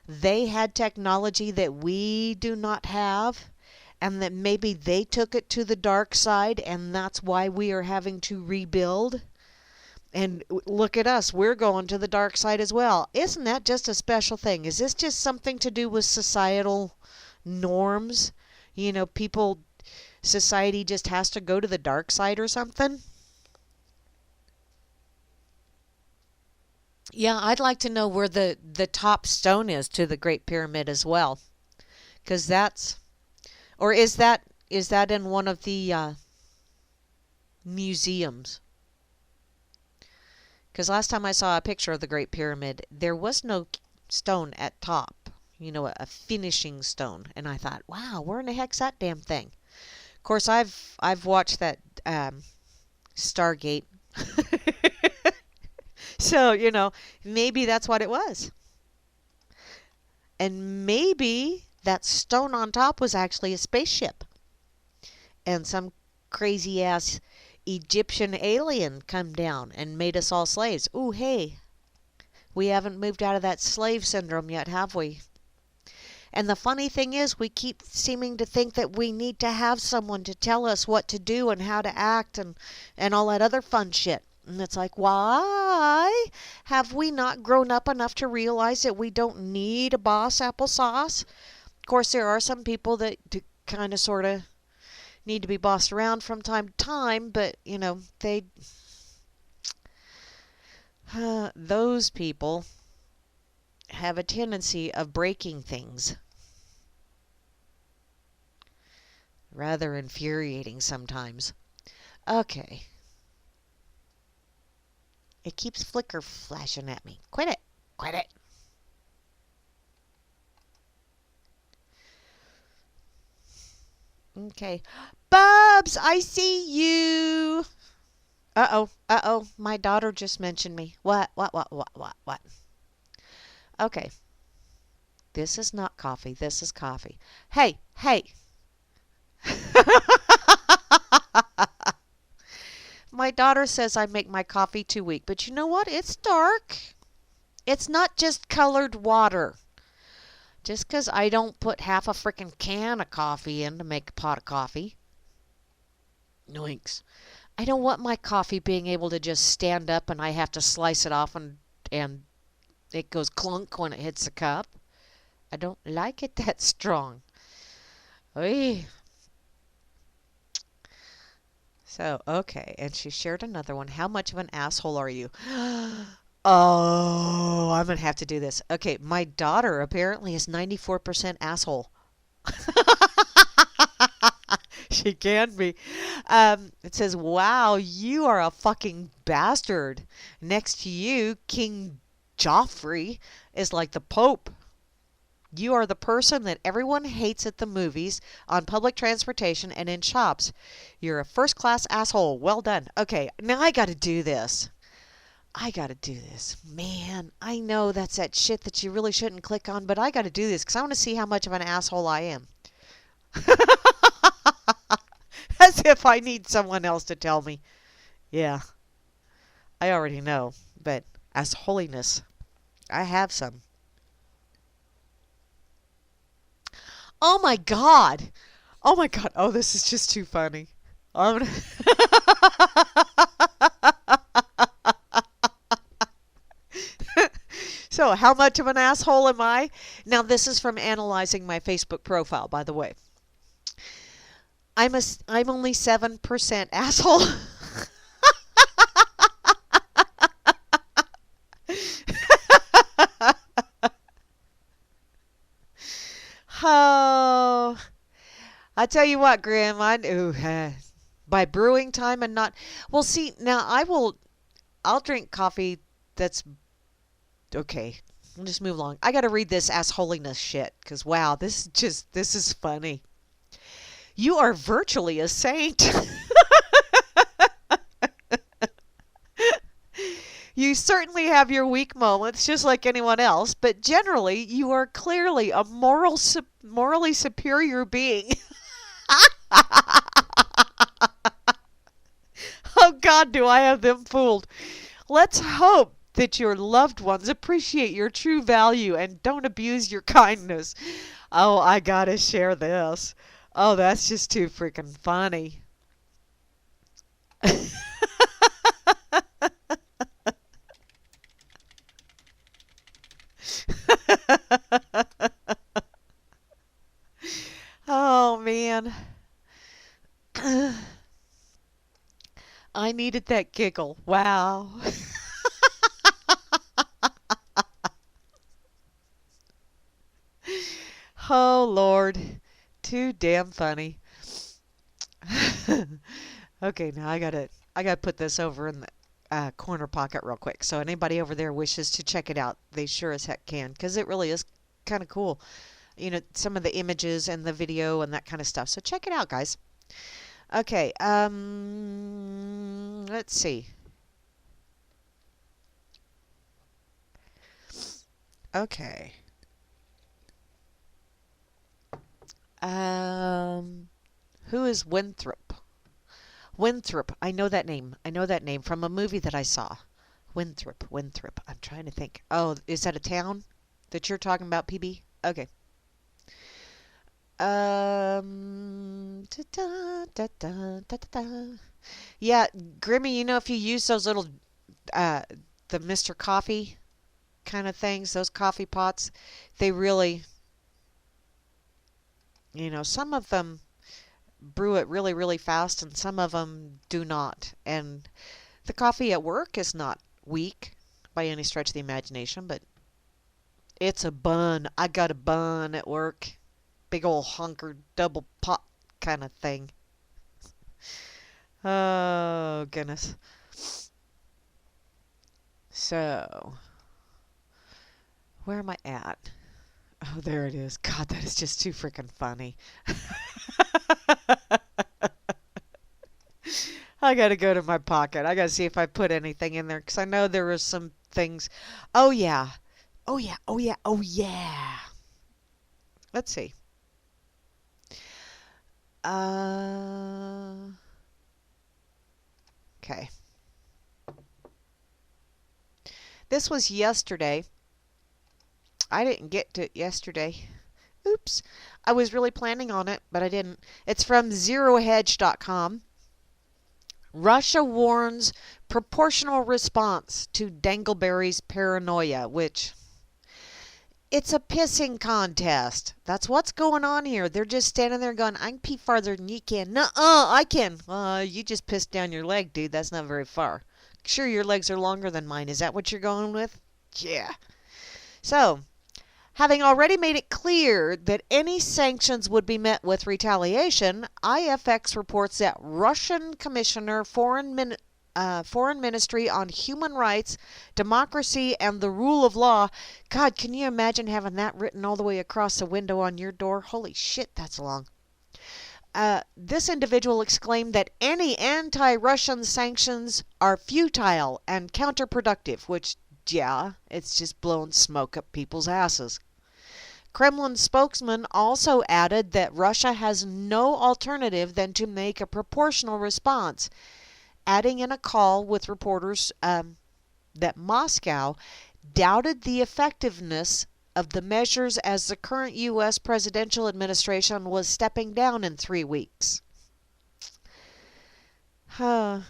they had technology that we do not have, and that maybe they took it to the dark side and that's why we are having to rebuild? And look at us, we're going to the dark side as well. Isn't that just a special thing? Is this just something to do with societal norms? You know, society just has to go to the dark side or something? Yeah, I'd like to know where the top stone is to the Great Pyramid as well. Because is that in one of the museums? Because last time I saw a picture of the Great Pyramid, there was no stone at top. You know, a finishing stone. And I thought, wow, where in the heck's that damn thing? Of course, I've watched that Stargate. So, you know, maybe that's what it was. And maybe that stone on top was actually a spaceship. And some crazy-ass Egyptian alien come down and made us all slaves. Ooh, hey, we haven't moved out of that slave syndrome yet, have we? And the funny thing is, we keep seeming to think that we need to have someone to tell us what to do and how to act and all that other fun shit. And it's like, why have we not grown up enough to realize that we don't need a boss applesauce? Of course, there are some people that kind of sort of need to be bossed around from time to time, but, those people have a tendency of breaking things. Rather infuriating sometimes. Okay. It keeps flicker flashing at me. Quit it. Quit it. Okay. Bubs, I see you. Uh-oh. Uh-oh. My daughter just mentioned me. What? Okay. This is not coffee. This is coffee. Hey, hey. My daughter says I make my coffee too weak, but you know what? It's dark. It's not just colored water. Just because I don't put half a frickin' can of coffee in to make a pot of coffee. Noinks. I don't want my coffee being able to just stand up and I have to slice it off and it goes clunk when it hits the cup. I don't like it that strong. Oy. So, okay, and she shared another one. How much of an asshole are you? Oh, I'm going to have to do this. Okay, my daughter apparently is 94% asshole. She can be. It says, wow, you are a fucking bastard. Next to you, King Joffrey is like the Pope. You are the person that everyone hates at the movies, on public transportation, and in shops. You're a first-class asshole. Well done. Okay, now I got to do this. Man, I know that's that shit that you really shouldn't click on, but I got to do this because I want to see how much of an asshole I am. As if I need someone else to tell me. Yeah, I already know, but as holiness, I have some. Oh my God. Oh my God. Oh, this is just too funny. So, how much of an asshole am I? Now, this is from analyzing my Facebook profile, by the way. I'm only 7% asshole. Oh, I tell you what, Grim, by brewing time and not, well, see, now I'll drink coffee that's, okay, we'll just move along. I got to read this assholiness shit, because wow, this is funny. You are virtually a saint. You certainly have your weak moments, just like anyone else, but generally, you are clearly a morally superior being. Oh God, do I have them fooled. Let's hope that your loved ones appreciate your true value and don't abuse your kindness. Oh, I gotta share this. Oh, that's just too freaking funny. Oh, man. I needed that giggle. Wow. Oh, Lord. Too damn funny. Okay, now I gotta put this over in the corner pocket real quick. So anybody over there wishes to check it out, they sure as heck can, because it really is kind of cool. You know, some of the images and the video and that kind of stuff. So check it out, guys. Okay, let's see. Okay. Who is Winthrop? Winthrop. I know that name. I know that name from a movie that I saw. Winthrop. I'm trying to think. Oh, is that a town that you're talking about, PB? Okay. Da, da, da, da, da, da. Yeah, Grimmy, if you use those little, uh, the Mr. Coffee kind of things, those coffee pots, they really, some of them brew it really, really fast and some of them do not. And the coffee at work is not weak by any stretch of the imagination, but it's a bun. I got a bun at work. Big old hunker double pot kind of thing. Oh, goodness. So, where am I at? Oh, there it is. God, that is just too freaking funny. I gotta go to my pocket. I gotta see if I put anything in there because I know there was some things. Oh, yeah. Oh, yeah. Oh, yeah. Oh, yeah. Let's see. Okay. This was yesterday. I didn't get to it yesterday. Oops. I was really planning on it, but I didn't. It's from zerohedge.com. Russia warns proportional response to Dangleberry's paranoia, which it's a pissing contest. That's what's going on here. They're just standing there going, I can pee farther than you can. Nuh-uh, I can. You just pissed down your leg, dude. That's not very far. Sure, your legs are longer than mine. Is that what you're going with? Yeah. So, having already made it clear that any sanctions would be met with retaliation, IFX reports that Russian Commissioner Foreign Ministry on Human Rights, Democracy, and the Rule of Law. God, can you imagine having that written all the way across the window on your door? Holy shit, that's long. This individual exclaimed that any anti-Russian sanctions are futile and counterproductive, which, yeah, it's just blowing smoke up people's asses. Kremlin spokesman also added that Russia has no alternative than to make a proportional response, adding in a call with reporters that Moscow doubted the effectiveness of the measures as the current U.S. presidential administration was stepping down in 3 weeks. And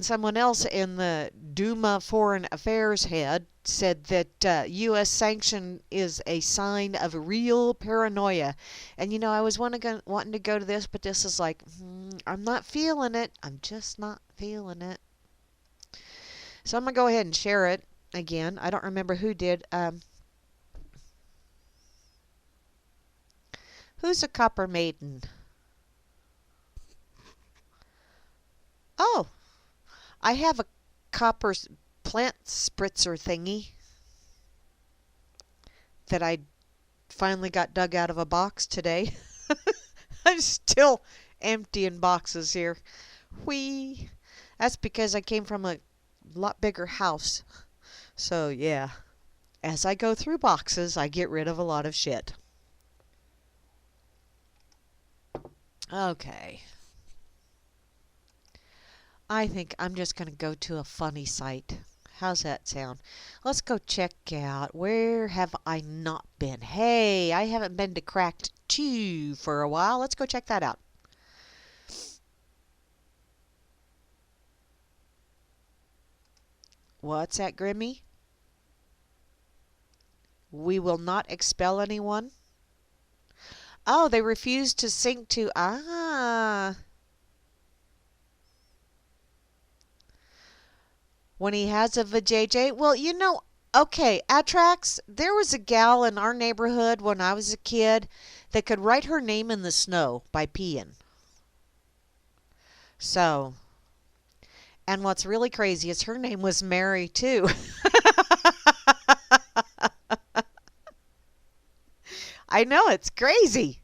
someone else in the Duma Foreign Affairs head said that U.S. sanction is a sign of real paranoia. And I was wanting to go to this, but this is like, I'm not feeling it. I'm just not feeling it. So I'm going to go ahead and share it again. I don't remember who did. Who's a copper maiden? Oh, I have a copper plant spritzer thingy that I finally got dug out of a box today. I'm still emptying boxes here. Whee! That's because I came from a lot bigger house. So, yeah. As I go through boxes, I get rid of a lot of shit. Okay. I think I'm just going to go to a funny site. How's that sound? Let's go check out, where have I not been? Hey, I haven't been to Cracked 2 for a while. Let's go check that out. What's that, Grimmy? We will not expel anyone. Oh, they refuse to sync to... When he has a vajayjay. Well, okay, Atrax, there was a gal in our neighborhood when I was a kid that could write her name in the snow by peeing. So, and what's really crazy is her name was Mary, too. I know, it's crazy.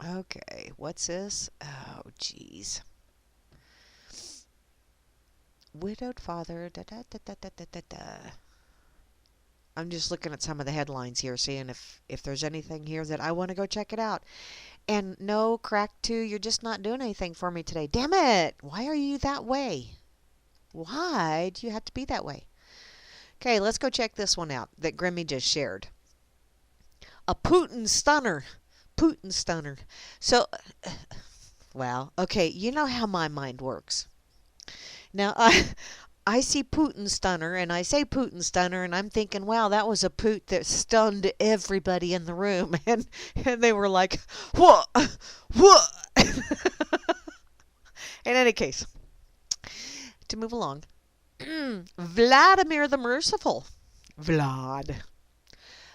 Okay, what's this? Oh, jeez. Widowed father. Da, da, da, da, da, da, da, da. I'm just looking at some of the headlines here, seeing if there's anything here that I want to go check it out. And no, Crack 2, you're just not doing anything for me today. Damn it! Why are you that way? Why do you have to be that way? Okay, let's go check this one out that Grammy just shared. A Putin stunner. Putin stunner. So, wow. Okay, you know how my mind works. Now, I see Putin stunner, and I say Putin stunner, and I'm thinking, wow, that was a poot that stunned everybody in the room. And they were like, what? What? In any case, to move along, Vladimir the Merciful. Vlad.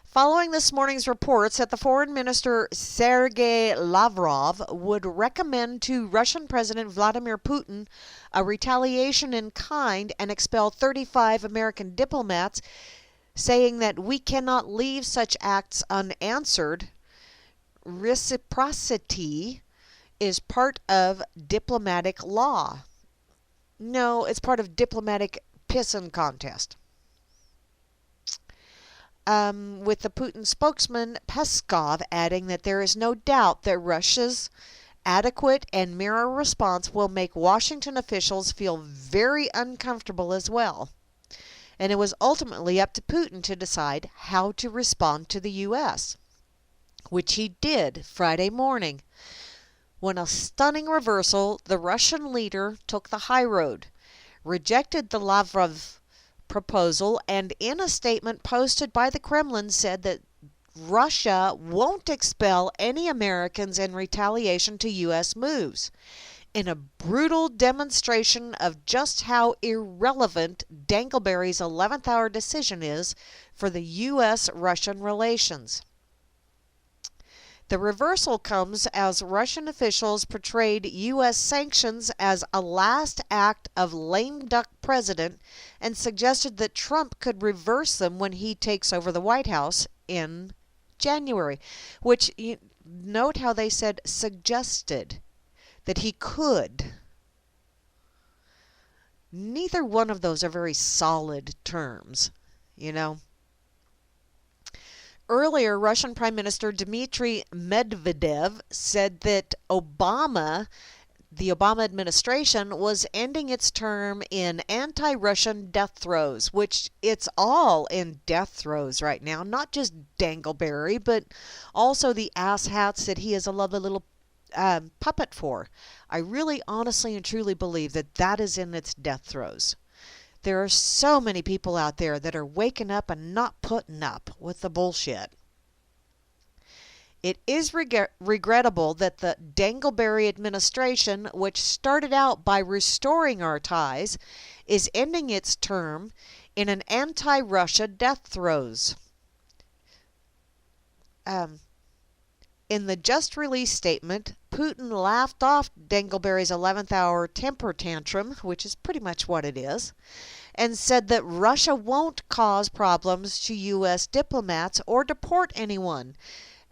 Following this morning's reports that the Foreign Minister Sergei Lavrov would recommend to Russian President Vladimir Putin a retaliation in kind and expel 35 American diplomats, saying that we cannot leave such acts unanswered, reciprocity is part of diplomatic law. No, it's part of diplomatic pissing contest. With the Putin spokesman Peskov adding that there is no doubt that Russia's adequate and mirror response will make Washington officials feel very uncomfortable as well. And it was ultimately up to Putin to decide how to respond to the U.S., which he did Friday morning. When a stunning reversal, the Russian leader took the high road, rejected the Lavrov proposal, and in a statement posted by the Kremlin said that Russia won't expel any Americans in retaliation to U.S. moves, in a brutal demonstration of just how irrelevant Dangleberry's 11th hour decision is for the U.S.-Russian relations. The reversal comes as Russian officials portrayed U.S. sanctions as a last act of lame duck president and suggested that Trump could reverse them when he takes over the White House in January, which, note how they said suggested, that he could. Neither one of those are very solid terms, you know. Earlier, Russian Prime Minister Dmitry Medvedev said that the Obama administration, was ending its term in anti-Russian death throes, which it's all in death throes right now, not just Dangleberry, but also the asshats that he is a lovely little puppet for. I really honestly and truly believe that that is in its death throes. There are so many people out there that are waking up and not putting up with the bullshit. It is regrettable that the Dangleberry administration, which started out by restoring our ties, is ending its term in an anti-Russia death throes. In the just-released statement, Putin laughed off Dangleberry's 11th hour temper tantrum, which is pretty much what it is, and said that Russia won't cause problems to U.S. diplomats or deport anyone,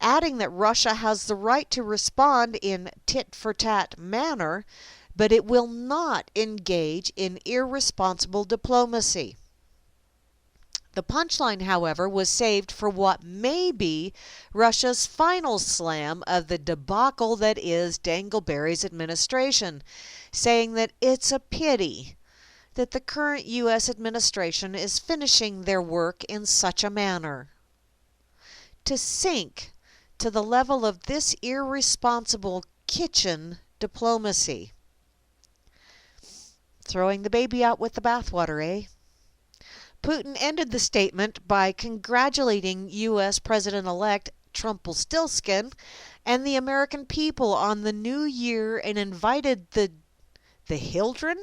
adding that Russia has the right to respond in tit-for-tat manner, but it will not engage in irresponsible diplomacy. The punchline, however, was saved for what may be Russia's final slam of the debacle that is Dangleberry's administration, saying that it's a pity that the current U.S. administration is finishing their work in such a manner. To sink to the level of this irresponsible kitchen diplomacy. Throwing the baby out with the bathwater, eh? Putin ended the statement by congratulating U.S. President-elect Trumpelstiltskin and the American people on the new year and invited the children?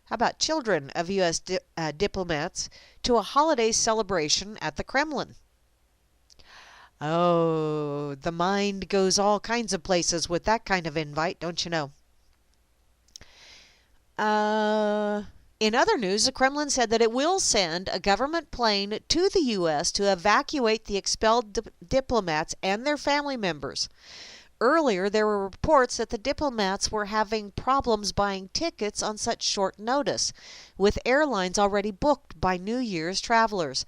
How about children of U.S. diplomats to a holiday celebration at the Kremlin? Oh, the mind goes all kinds of places with that kind of invite, don't you know? In other news, the Kremlin said that it will send a government plane to the U.S. to evacuate the expelled diplomats and their family members. Earlier, there were reports that the diplomats were having problems buying tickets on such short notice, with airlines already booked by New Year's travelers.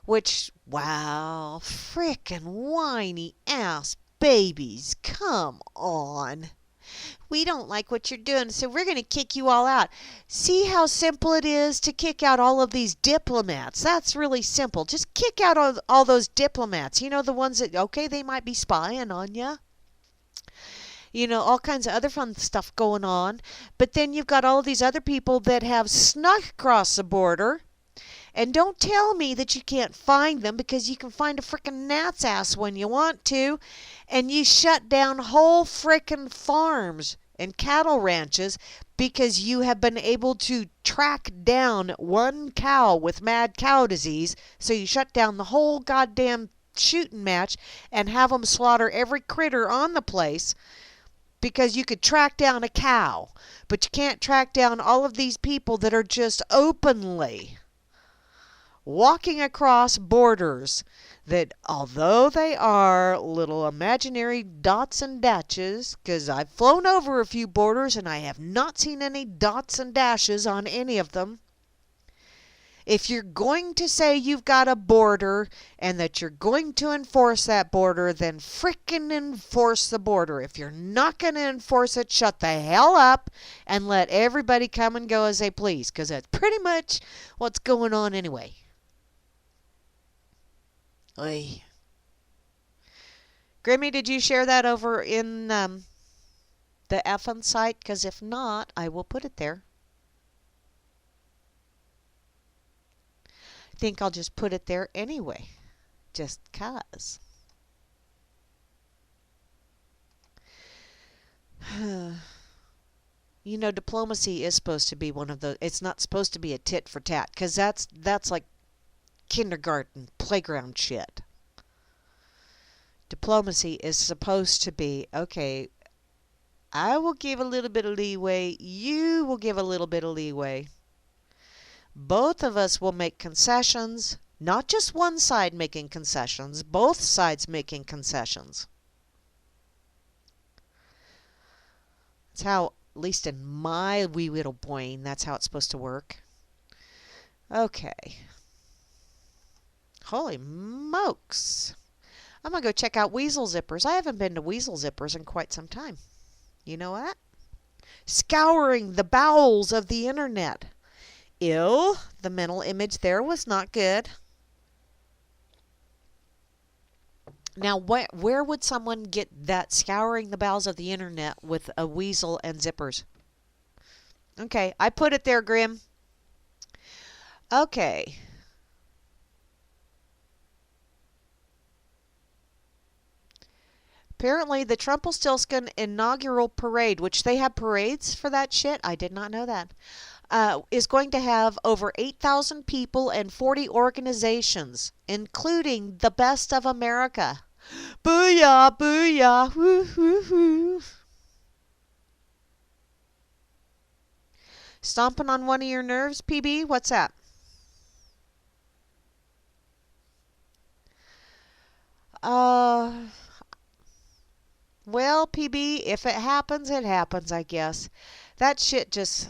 Which, wow, frickin' whiny ass babies, come on. We don't like what you're doing, so we're going to kick you all out. See how simple it is to kick out all of these diplomats. That's really simple. Just kick out all those diplomats. You know, the ones that, okay, they might be spying on you. You know, all kinds of other fun stuff going on. But then you've got all of these other people that have snuck across the border. And don't tell me that you can't find them, because you can find a frickin' gnat's ass when you want to. And you shut down whole frickin' farms and cattle ranches because you have been able to track down one cow with mad cow disease. So you shut down the whole goddamn shooting match and have them slaughter every critter on the place because you could track down a cow. But you can't track down all of these people that are just openly walking across borders that, although they are little imaginary dots and dashes, because I've flown over a few borders and I have not seen any dots and dashes on any of them. If you're going to say you've got a border and that you're going to enforce that border, then frickin' enforce the border. If you're not going to enforce it, shut the hell up and let everybody come and go as they please, because that's pretty much what's going on anyway. Oy. Grammy, did you share that over in the effin' site? Because if not, I will put it there. I think I'll just put it there anyway. Just 'cause. You know, diplomacy is supposed to be one of those. It's not supposed to be a tit for tat, because that's like kindergarten playground shit. Diplomacy is supposed to be, okay, I will give a little bit of leeway, you will give a little bit of leeway. Both of us will make concessions, not just one side making concessions, both sides making concessions. That's how, at least in my wee little brain, that's how it's supposed to work. Okay. Holy smokes. I'm going to go check out Weasel Zippers. I haven't been to Weasel Zippers in quite some time. You know what? Scouring the bowels of the internet. Ew, the mental image there was not good. Now, where would someone get that scouring the bowels of the internet with a weasel and zippers? Okay, I put it there, Grim. Okay. Apparently, the Trumpelstiltskin inaugural parade, which they have parades for that shit, I did not know that, is going to have over 8,000 people and 40 organizations, including the best of America. Booyah, booyah, woo, woo, woo. Stomping on one of your nerves, PB? What's that? Well, PB, if it happens, I guess. That shit just...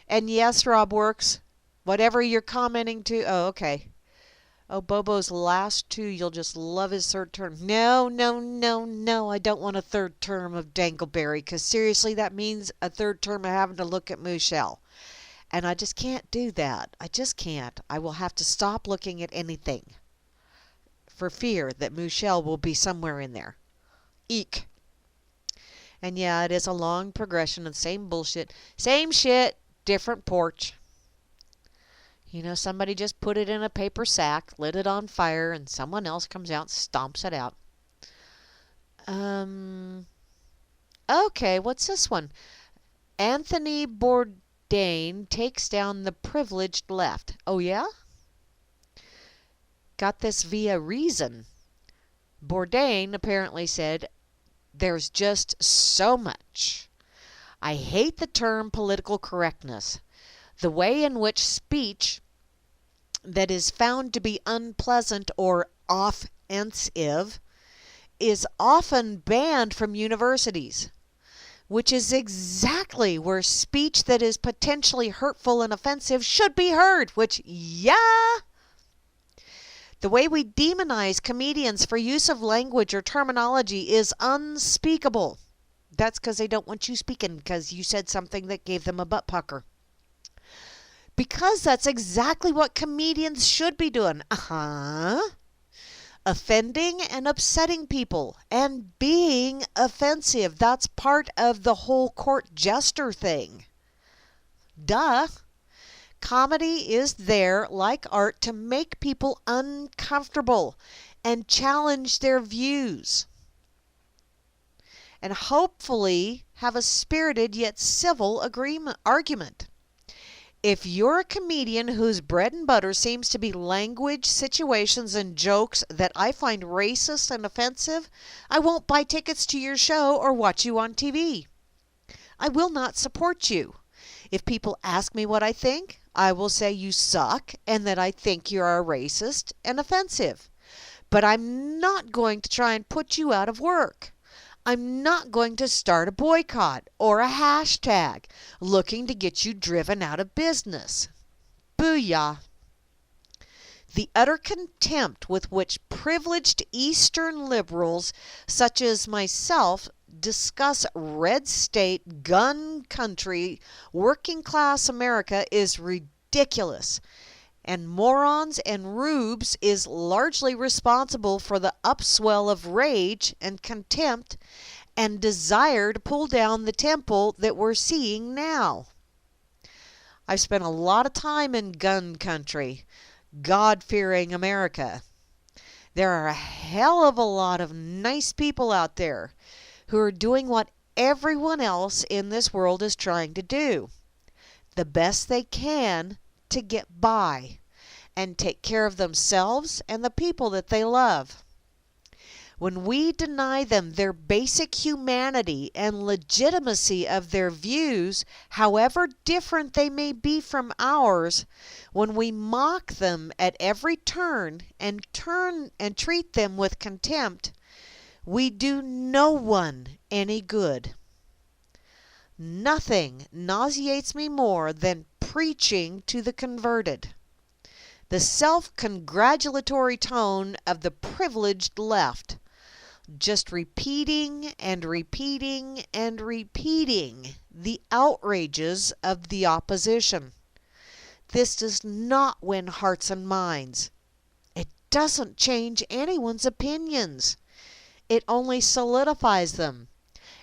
And yes, Rob Works, whatever you're commenting to... Oh, okay. Oh, Bobo's last two, you'll just love his third term. No, no, no, no, I don't want a third term of Dangleberry, because seriously, that means a third term of having to look at Michelle. And I just can't do that. I just can't. I will have to stop looking at anything for fear that Michelle will be somewhere in there. Eek. And yeah, it is a long progression of the same bullshit. Same shit, different porch. You know, somebody just put it in a paper sack, lit it on fire, and someone else comes out and stomps it out. Okay, what's this one? Anthony Bourdain takes down the privileged left. Oh, yeah? Got this via Reason. Bourdain apparently said, "There's just so much. I hate the term political correctness. The way in which speech that is found to be unpleasant or offensive is often banned from universities, which is exactly where speech that is potentially hurtful and offensive should be heard, which, yeah, The way we demonize comedians for use of language or terminology is unspeakable. That's because they don't want you speaking because you said something that gave them a butt pucker. Because that's exactly what comedians should be doing. Offending and upsetting people and being offensive. That's part of the whole court jester thing. Duh. Comedy is there, like art, to make people uncomfortable and challenge their views. And hopefully have a spirited yet civil argument. If you're a comedian whose bread and butter seems to be language, situations, and jokes that I find racist and offensive, I won't buy tickets to your show or watch you on TV. I will not support you. If people ask me what I think, I will say you suck and that I think you're a racist and offensive. But I'm not going to try and put you out of work. I'm not going to start a boycott or a hashtag looking to get you driven out of business. Booyah. The utter contempt with which privileged Eastern liberals such as myself discuss red state, gun country, working class America is ridiculous. And morons and rubes is largely responsible for the upswell of rage and contempt and desire to pull down the temple that we're seeing now. I've spent a lot of time in gun country, God-fearing America. There are a hell of a lot of nice people out there who are doing what everyone else in this world is trying to do. The best they can to get by and take care of themselves and the people that they love. When we deny them their basic humanity and legitimacy of their views, however different they may be from ours, when we mock them at every turn and treat them with contempt, we do no one any good. Nothing nauseates me more than preaching to the converted. The self-congratulatory tone of the privileged left, just repeating and repeating and repeating the outrages of the opposition. This does not win hearts and minds. It doesn't change anyone's opinions. It only solidifies them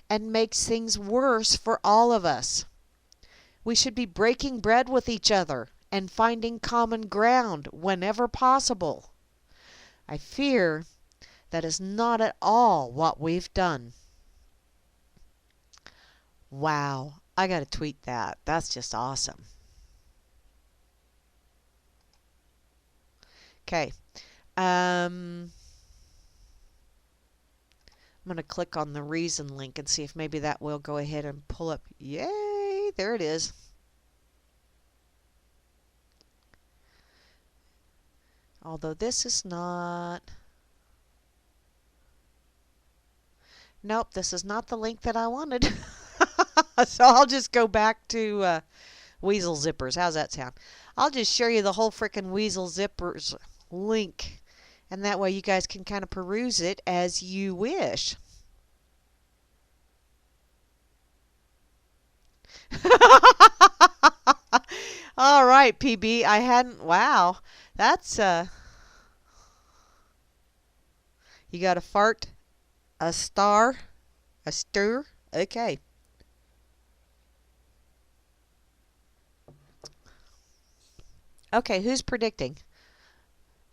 and makes things worse for all of us. We should be breaking bread with each other and finding common ground whenever possible. I fear that is not at all what we've done. Wow, I gotta tweet that. That's just awesome. Okay. I'm going to click on the reason link and see if maybe that will go ahead and pull up. Yay, there it is. Although this is not... Nope, this is not the link that I wanted. So I'll just go back to Weasel Zippers. How's that sound? I'll just share you the whole frickin' Weasel Zippers link. And that way you guys can kind of peruse it as you wish. All right, PB. I hadn't... Wow. That's... You got a fart, a star, a stir. Okay. Okay, who's predicting?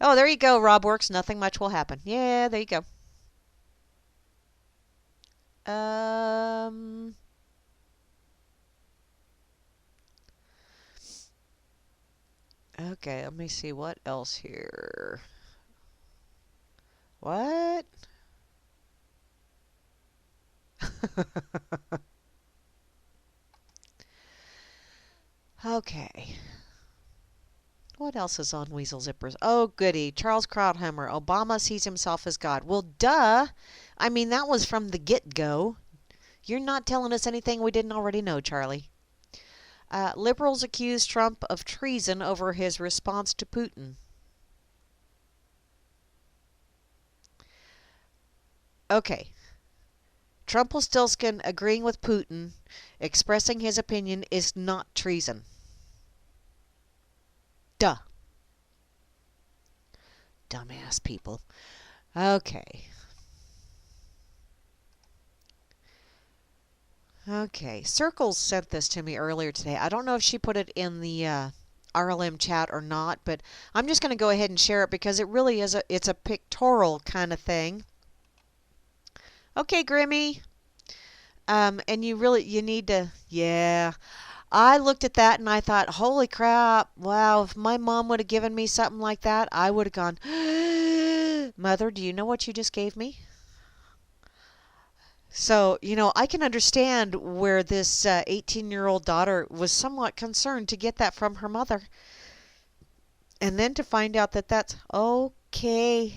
Oh, there you go, Rob Works. Nothing much will happen. Yeah, there you go. Okay, let me see what else here. What? Okay. What else is on Weasel Zippers? Oh, goody. Charles Krauthammer. Obama sees himself as God. Well, duh. I mean, that was from the get-go. You're not telling us anything we didn't already know, Charlie. Liberals accuse Trump of treason over his response to Putin. Okay. Trumpelstiltskin agreeing with Putin, expressing his opinion is not treason. Duh. Dumbass people. Okay. Okay. Circles sent this to me earlier today. I don't know if she put it in the RLM chat or not, but I'm just going to go ahead and share it because it really is it's a pictorial kind of thing. Okay, Grammy. And you need to, yeah. I looked at that and I thought, holy crap, wow, if my mom would have given me something like that, I would have gone, Mother, do you know what you just gave me? So, I can understand where this 18-year-old daughter was somewhat concerned to get that from her mother. And then to find out that that's okay.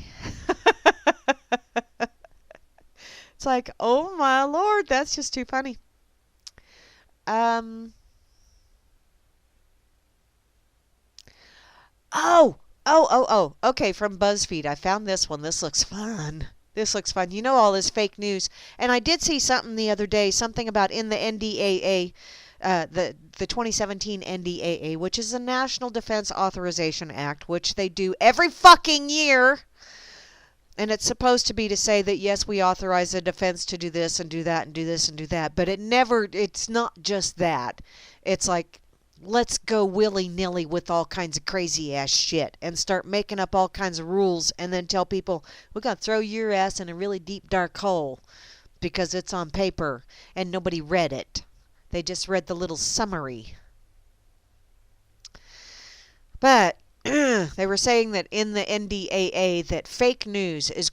It's like, oh my Lord, that's just too funny. Okay, from BuzzFeed. I found this one. This looks fun. This looks fun. You know all this fake news. And I did see something the other day, something about in the NDAA, the 2017 NDAA, which is the National Defense Authorization Act, which they do every fucking year. And it's supposed to be to say that, yes, we authorize the defense to do this and do that and do this and do that. But it's not just that. It's like, let's go willy-nilly with all kinds of crazy-ass shit and start making up all kinds of rules and then tell people, we're going to throw your ass in a really deep, dark hole because it's on paper and nobody read it. They just read the little summary. But they were saying that in the NDAA that fake news is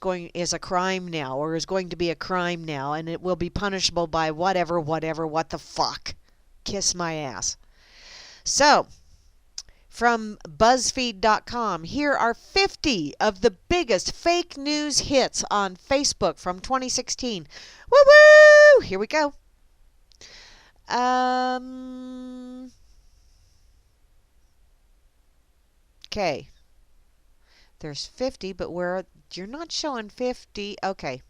a crime now, or is going to be a crime now, and it will be punishable by what the fuck. Kiss my ass. So, from BuzzFeed.com, here are 50 of the biggest fake news hits on Facebook from 2016. Woo-woo! Here we go. Okay. There's 50, but you're not showing 50. Okay.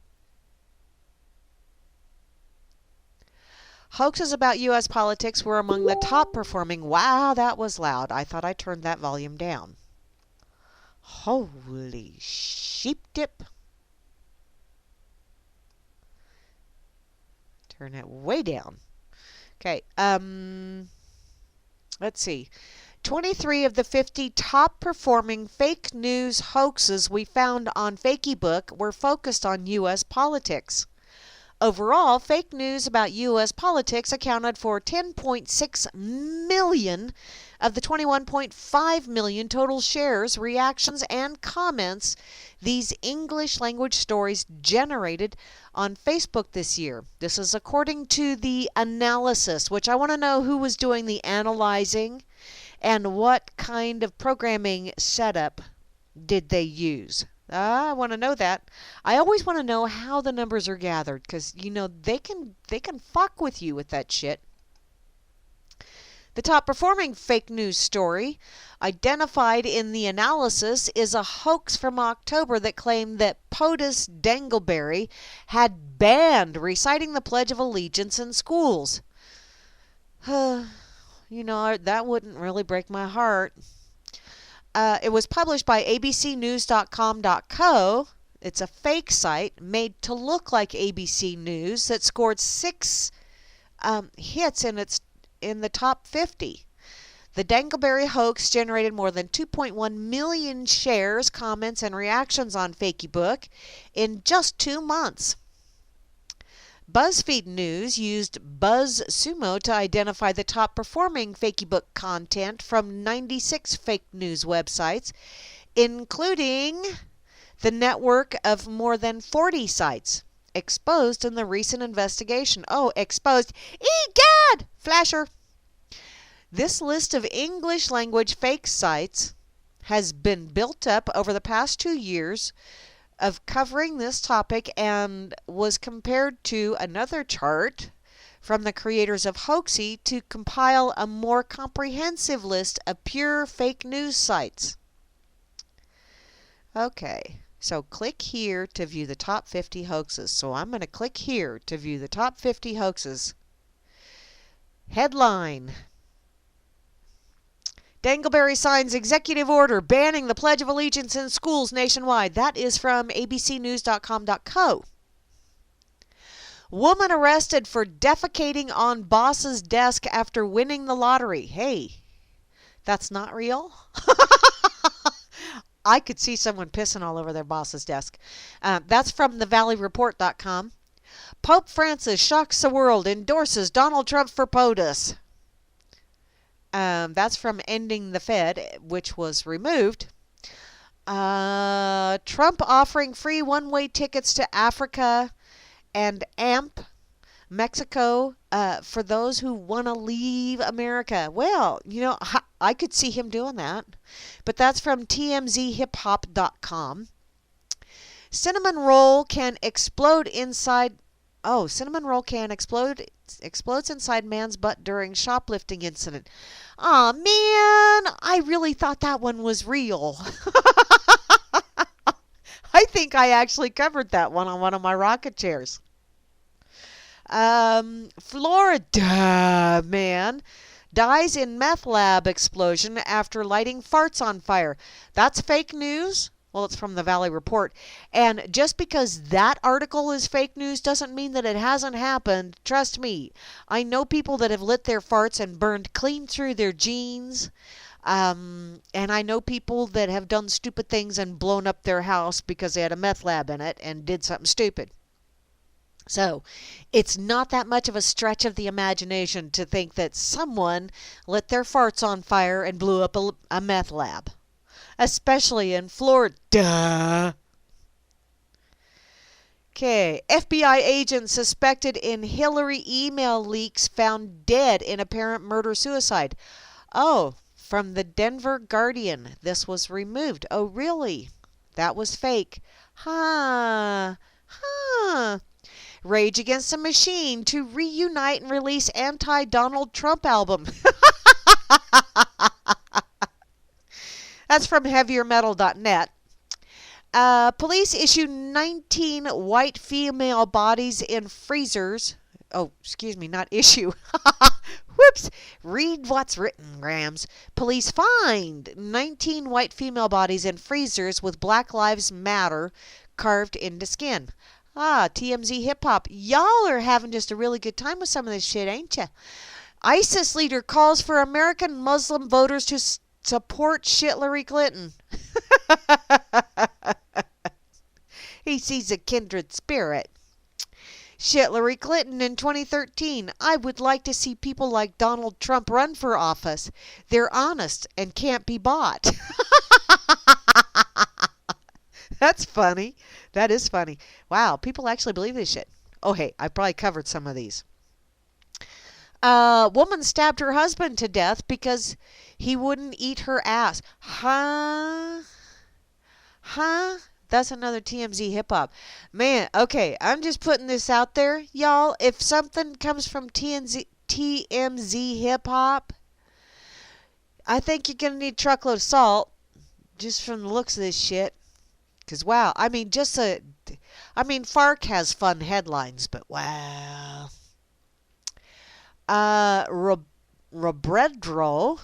Hoaxes about U.S. politics were among the top performing. Wow, that was loud. I thought I turned that volume down. Holy sheep dip. Turn it way down. Okay. Let's see. 23 of the 50 top performing fake news hoaxes we found on Fakeybook were focused on U.S. politics. Overall, fake news about U.S. politics accounted for 10.6 million of the 21.5 million total shares, reactions, and comments these English language stories generated on Facebook this year. This is according to the analysis, which I want to know who was doing the analyzing and what kind of programming setup did they use. I want to know that. I always want to know how the numbers are gathered because, they can fuck with you with that shit. The top performing fake news story identified in the analysis is a hoax from October that claimed that POTUS Dangleberry had banned reciting the Pledge of Allegiance in schools. That wouldn't really break my heart. It was published by abcnews.com.co. It's a fake site made to look like ABC News that scored 6 hits in the top 50. The Dangleberry hoax generated more than 2.1 million shares, comments, and reactions on Fakeybook in just 2 months. BuzzFeed News used BuzzSumo to identify the top performing Fakeybook content from 96 fake news websites, including the network of more than 40 sites exposed in the recent investigation. Oh, exposed. Egad! Flasher. This list of English language fake sites has been built up over the past 2 years of covering this topic and was compared to another chart from the creators of Hoaxy to compile a more comprehensive list of pure fake news sites. Okay, So click here to view the top 50 hoaxes. So I'm going to click here to view the top 50 hoaxes. Headline: Dangleberry signs executive order banning the Pledge of Allegiance in schools nationwide. That is from abcnews.com.co. Woman arrested for defecating on boss's desk after winning the lottery. Hey, that's not real? I could see someone pissing all over their boss's desk. That's from thevalleyreport.com. Pope Francis shocks the world, endorses Donald Trump for POTUS. That's from Ending the Fed, which was removed. Trump offering free one-way tickets to Africa and AMP, Mexico, for those who want to leave America. Well, I could see him doing that. But that's from tmzhiphop.com. Cinnamon roll can explode inside. Oh, cinnamon roll can explodes inside man's butt during shoplifting incident. Aw, man, I really thought that one was real. I think I actually covered that one on one of my rocket chairs. Florida man dies in meth lab explosion after lighting farts on fire. That's fake news. Well, it's from the Valley Report. And just because that article is fake news doesn't mean that it hasn't happened. Trust me. I know people that have lit their farts and burned clean through their jeans. And I know people that have done stupid things and blown up their house because they had a meth lab in it and did something stupid. So, it's not that much of a stretch of the imagination to think that someone lit their farts on fire and blew up a meth lab. Especially in Florida. Okay, FBI agent suspected in Hillary email leaks found dead in apparent murder-suicide. Oh, from the Denver Guardian. This was removed. Oh, really? That was fake. Huh. Rage Against the Machine to reunite and release anti-Donald Trump album. That's from heaviermetal.net. Police issue 19 white female bodies in freezers. Oh, excuse me, not issue. Whoops. Read what's written, Grams. Police find 19 white female bodies in freezers with Black Lives Matter carved into skin. TMZ Hip Hop. Y'all are having just a really good time with some of this shit, ain't ya? ISIS leader calls for American Muslim voters to support Hillary Clinton. He sees a kindred spirit. Hillary Clinton in 2013. I would like to see people like Donald Trump run for office. They're honest and can't be bought. That's funny. That is funny. Wow, people actually believe this shit. Oh, hey, I probably covered some of these. Woman stabbed her husband to death because he wouldn't eat her ass. Huh? That's another TMZ hip hop. Man, okay, I'm just putting this out there, y'all. If something comes from TMZ hip hop, I think you're going to need a truckload of salt just from the looks of this shit. Because, wow, Fark has fun headlines, but wow. Robredro,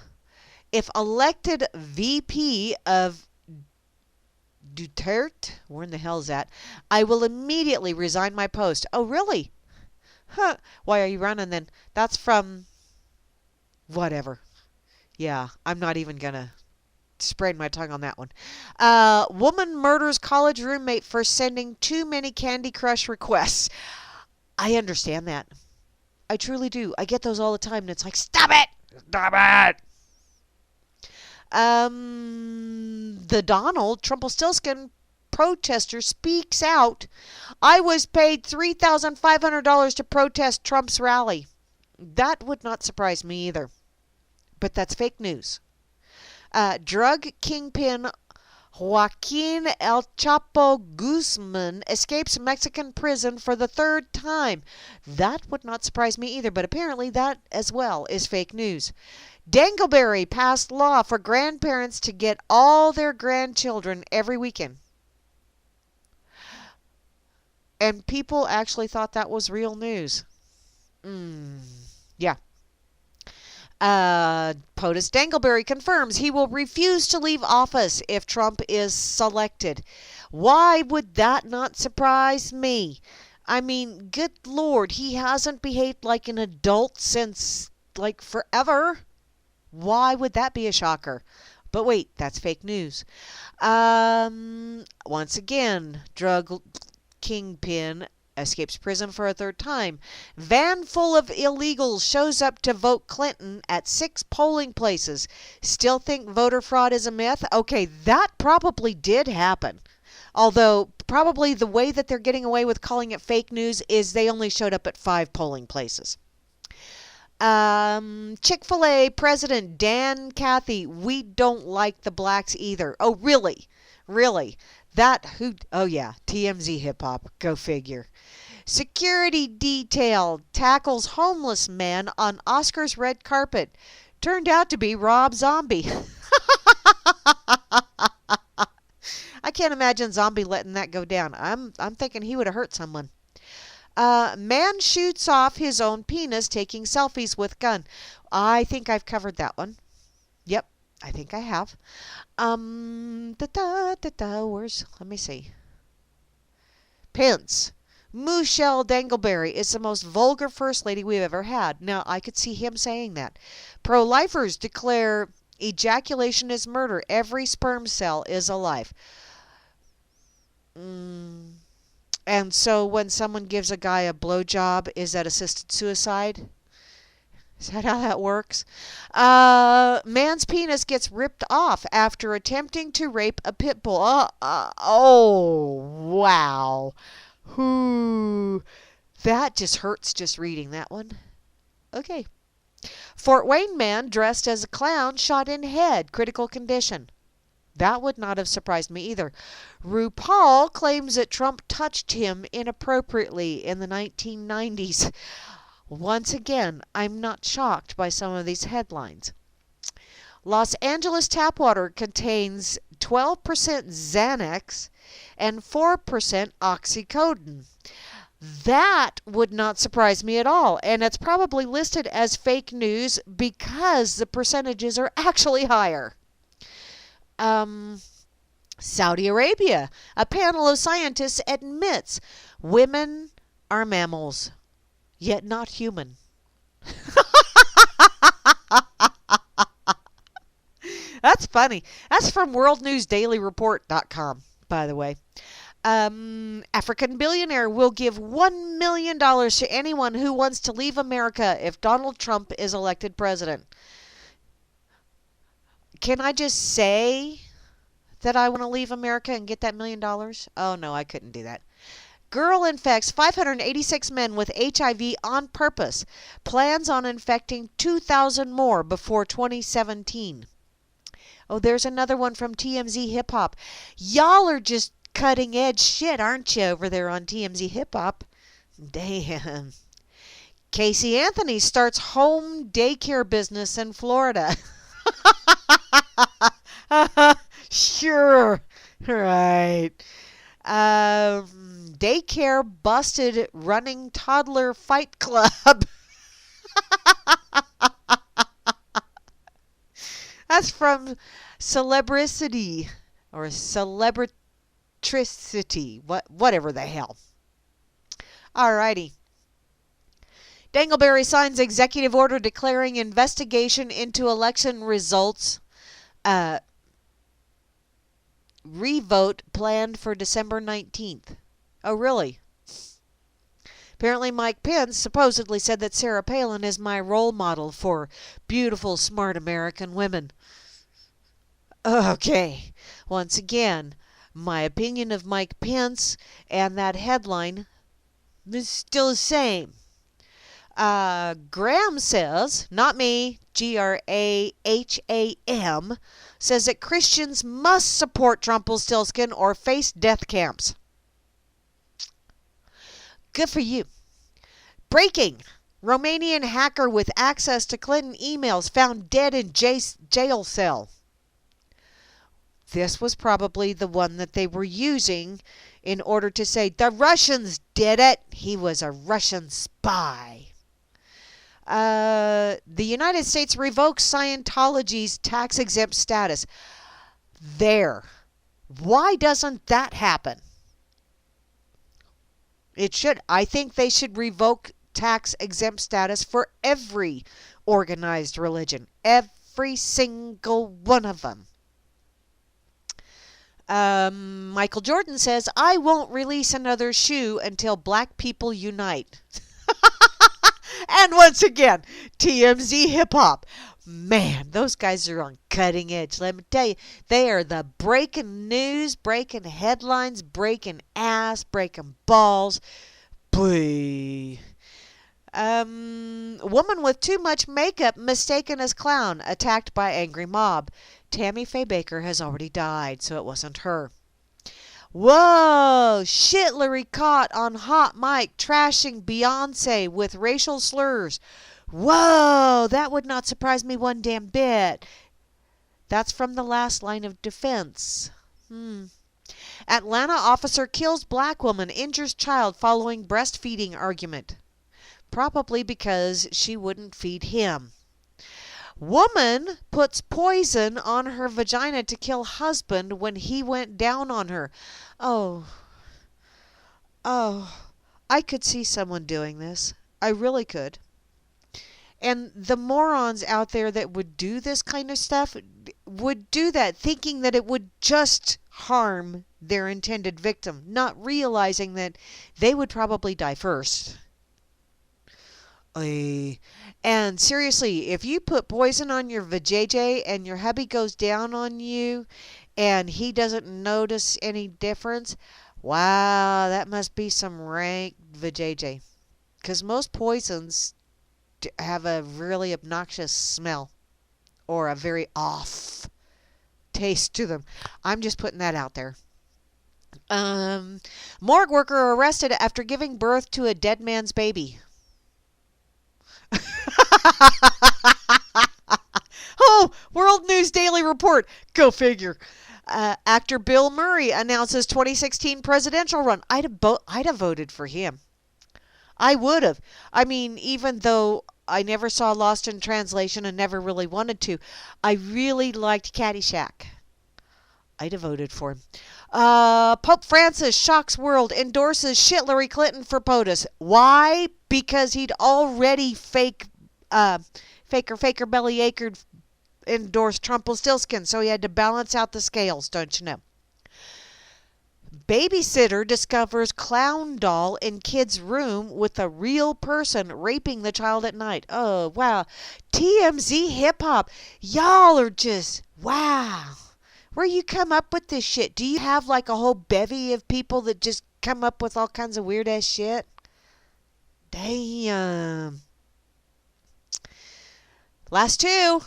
if elected VP of Duterte, where in the hell is that? I will immediately resign my post. Oh, really? Huh. Why are you running then? That's from whatever. Yeah, I'm not even going to sprayed my tongue on that one. Woman murders college roommate for sending too many Candy Crush requests. I understand that. I truly do. I get those all the time, and it's like, stop it! Stop it! The Donald Trumpelstiltskin protester speaks out. I was paid $3,500 to protest Trump's rally. That would not surprise me either. But that's fake news. Drug kingpin Joaquin El Chapo Guzman escapes Mexican prison for the third time. That would not surprise me either, but apparently that as well is fake news. Dangleberry passed law for grandparents to get all their grandchildren every weekend. And people actually thought that was real news. Yeah. POTUS Dangleberry confirms he will refuse to leave office if Trump is selected. Why would that not surprise me? I mean, good Lord, he hasn't behaved like an adult since, like, forever. Why would that be a shocker? But wait, that's fake news. Once again, drug kingpin escapes prison for a third time. Van full of illegals shows up to vote Clinton at 6 polling places. Still think voter fraud is a myth? Okay, that probably did happen. Although, probably the way that they're getting away with calling it fake news is they only showed up at 5 polling places. Chick-fil-A President Dan Cathy, we don't like the blacks either. Oh, really? Really? Oh yeah, TMZ hip hop. Go figure. Security detail tackles homeless man on Oscars red carpet. Turned out to be Rob Zombie. I can't imagine Zombie letting that go down. I'm thinking he would have hurt someone. Man shoots off his own penis taking selfies with gun. I think I've covered that one. Yep, I think I have. Where's, let me see. Pence. Michelle Dangleberry is the most vulgar first lady we've ever had. Now, I could see him saying that. Pro-lifers declare ejaculation is murder. Every sperm cell is a life. And so when someone gives a guy a blowjob, is that assisted suicide? Is that how that works? Man's penis gets ripped off after attempting to rape a pit bull. Oh, wow. That just hurts just reading that one. Okay. Fort Wayne man dressed as a clown shot in head, critical condition. That would not have surprised me either. RuPaul claims that Trump touched him inappropriately in the 1990s. Once again, I'm not shocked by some of these headlines. Los Angeles tap water contains 12% Xanax and 4% oxycodone. That would not surprise me at all, and it's probably listed as fake news because the percentages are actually higher. Saudi Arabia. A panel of scientists admits women are mammals, yet not human. That's funny. That's from worldnewsdailyreport.com, by the way. African billionaire will give $1 million to anyone who wants to leave America if Donald Trump is elected president. Can I just say that I want to leave America and get that $1 million? Oh, no, I couldn't do that. Girl infects 586 men with HIV on purpose. Plans on infecting 2,000 more before 2017. Oh, there's another one from TMZ Hip Hop. Y'all are just cutting edge shit, aren't you, over there on TMZ Hip Hop? Damn. Casey Anthony starts home daycare business in Florida. Sure. Right. Daycare busted running toddler fight club. That's from Celebricity or Celebricity, whatever the hell. Alrighty. Dangleberry signs executive order declaring investigation into election results. Revote planned for December 19th. Oh, really? Apparently Mike Pence supposedly said that Sarah Palin is my role model for beautiful, smart American women. Okay. Once again, my opinion of Mike Pence and that headline is still the same. Graham says, not me, Graham, says that Christians must support Trumpelstiltskin or face death camps. Good for you. Breaking. Romanian hacker with access to Clinton emails found dead in jail cell. This was probably the one that they were using in order to say, the Russians did it. He was a Russian spy. The United States revokes Scientology's tax-exempt status. There. Why doesn't that happen? It should. I think they should revoke tax-exempt status for every organized religion. Every single one of them. Michael Jordan says, I won't release another shoe until black people unite. And once again, TMZ hip hop. Man, those guys are on cutting edge. Let me tell you, they are the breaking news, breaking headlines, breaking ass, breaking balls. Boy. Woman with too much makeup mistaken as clown, attacked by angry mob. Tammy Faye Baker has already died, so it wasn't her. Whoa! Shitlery caught on hot mic trashing Beyonce with racial slurs. Whoa! That would not surprise me one damn bit. That's from the last line of defense. Atlanta officer kills black woman, injures child following breastfeeding argument. Probably because she wouldn't feed him. Woman puts poison on her vagina to kill husband when he went down on her. Oh, I could see someone doing this. I really could. And the morons out there that would do this kind of stuff would do that thinking that it would just harm their intended victim, not realizing that they would probably die first. And seriously, if you put poison on your vajayjay and your hubby goes down on you and he doesn't notice any difference, wow, that must be some rank vajayjay. Because most poisons have a really obnoxious smell or a very off taste to them. I'm just putting that out there. Morgue worker arrested after giving birth to a dead man's baby. Oh, World News Daily Report. Go figure. Actor Bill Murray announces 2016 presidential run. I'd have voted for him. I would have. I mean, even though I never saw Lost in Translation and never really wanted to, I really liked Caddyshack. I'd have voted for him. Pope Francis shocks world, endorses Shitlery Clinton for POTUS. Why? Because he'd already faker belly acred endorsed Trumpelstiltskin, so he had to balance out the scales, don't you know? Babysitter discovers clown doll in kid's room with a real person raping the child at night. Oh, wow. TMZ hip hop. Y'all are just, wow. Where you come up with this shit? Do you have like a whole bevy of people that just come up with all kinds of weird ass shit? Damn. Last two.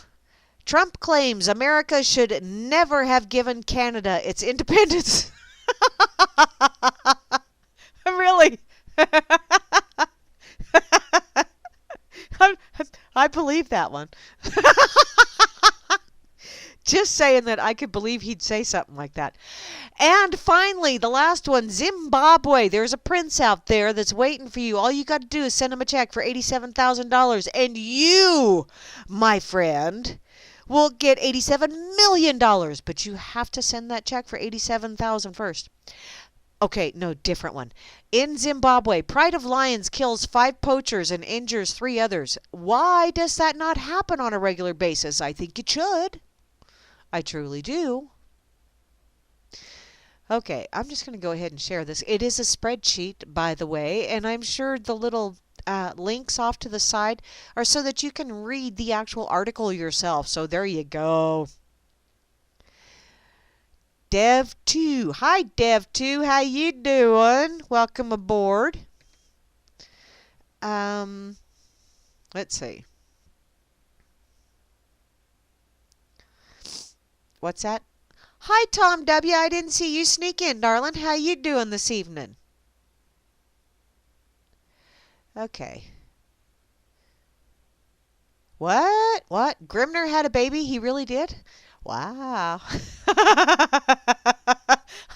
Trump claims America should never have given Canada its independence. Really? I believe that one. Just saying that I could believe he'd say something like that. And finally, the last one, Zimbabwe. There's a prince out there that's waiting for you. All you got to do is send him a check for $87,000. And you, my friend, will get $87 million. But you have to send that check for $87,000 first. Okay, no, different one. In Zimbabwe, Pride of Lions kills 5 poachers and injures 3 others. Why does that not happen on a regular basis? I think it should. I truly do. Okay, I'm just going to go ahead and share this. It is a spreadsheet, by the way, and I'm sure the little links off to the side are so that you can read the actual article yourself. So there you go. Dev2. Hi, Dev2. How you doing? Welcome aboard. Let's see. What's that? Hi, Tom W. I didn't see you sneak in, darling. How you doing this evening? Okay. What? What? Grimner had a baby? He really did? Wow.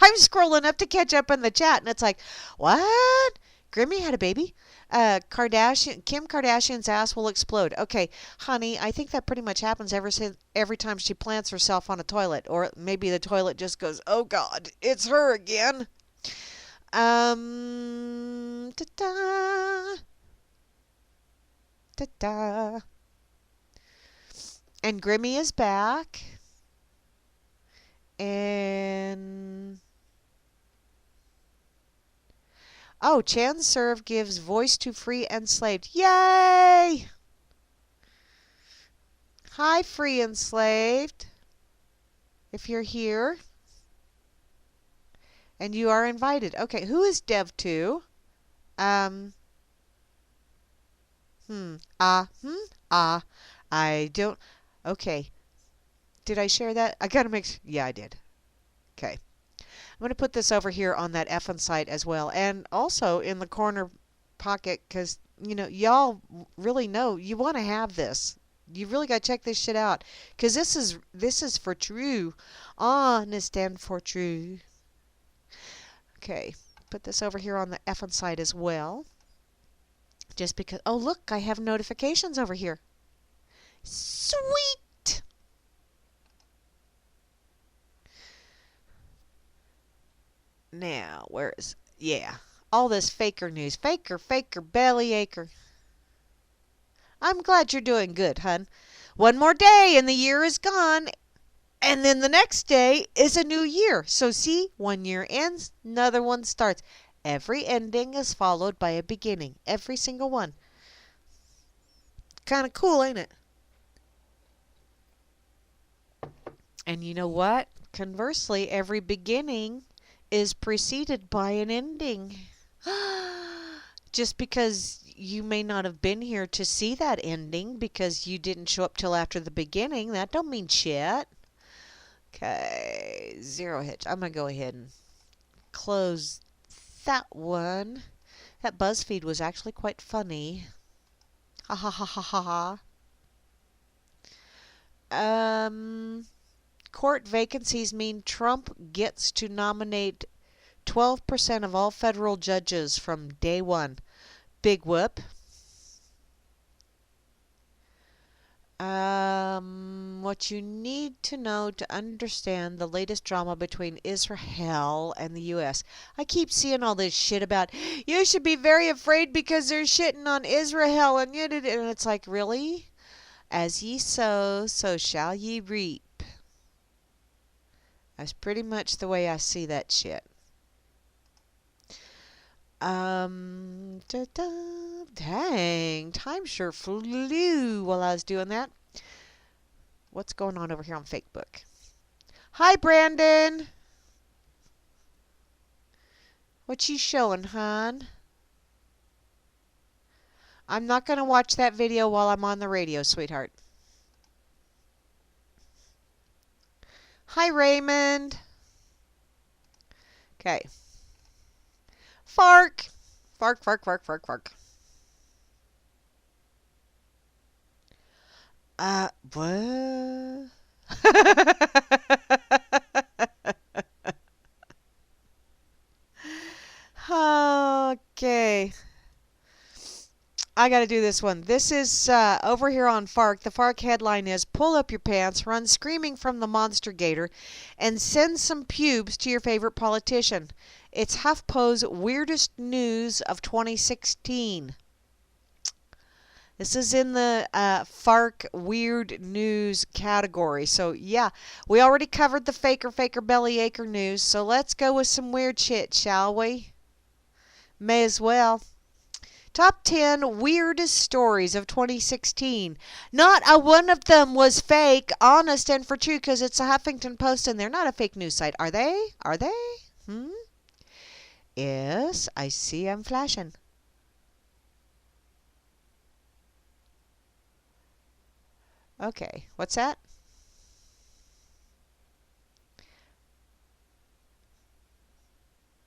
I I'm scrolling up to catch up in the chat, and it's like, what? Grammy had a baby? Kim Kardashian's ass will explode. Okay, honey, I think that pretty much happens every time she plants herself on a toilet, or maybe the toilet just goes, oh God, it's her again. Ta-da, ta-da. And Grimmy is back. And oh, Chan Serve gives voice to free enslaved. Yay! Hi, free enslaved. If you're here. And you are invited. Okay, who is Dev 2? I don't. Okay. Did I share that? I gotta make. Yeah, I did. Okay. I'm going to put this over here on that effing site as well. And also in the corner pocket, because, you know, y'all really know you want to have this. You really got to check this shit out. Because this is for true. Honest and for true. Okay. Put this over here on the effing site as well. Just because. Oh, look. I have notifications over here. Sweet. Now, where is... Yeah. All this faker news. Faker, bellyacre. I'm glad you're doing good, hun. One more day and the year is gone. And then the next day is a new year. So see, one year ends, another one starts. Every ending is followed by a beginning. Every single one. Kind of cool, ain't it? And you know what? Conversely, every beginning is preceded by an ending. Just because you may not have been here to see that ending because you didn't show up till after the beginning, that don't mean shit. Okay, zero hitch. I'm going to go ahead and close that one. That BuzzFeed was actually quite funny. Ha ha ha ha ha ha. Court vacancies mean Trump gets to nominate 12% of all federal judges from day one. Big whoop. What you need to know to understand the latest drama between Israel and the U.S. I keep seeing all this shit about, you should be very afraid because they're shitting on Israel, and it's like, really? As ye sow, so shall ye reap. That's pretty much the way I see that shit. Dang, time sure flew while I was doing that. What's going on over here on Facebook? Hi, Brandon. What you showing, hon? I'm not going to watch that video while I'm on the radio, sweetheart. Hi, Raymond. Okay. Fark. Fark, fark, fark, fark, fark. What? Okay. I got to do this one. This is over here on FARC. The FARC headline is, pull up your pants, run screaming from the monster gator, and send some pubes to your favorite politician. It's HuffPo's weirdest news of 2016. This is in the FARC weird news category. So, yeah, we already covered the faker, bellyacre news. So let's go with some weird shit, shall we? May as well. Top 10 weirdest stories of 2016. Not a one of them was fake, honest and for true, because it's a Huffington Post and they're not a fake news site. Are they? Are they? Yes, I see I'm flashing. Okay, what's that?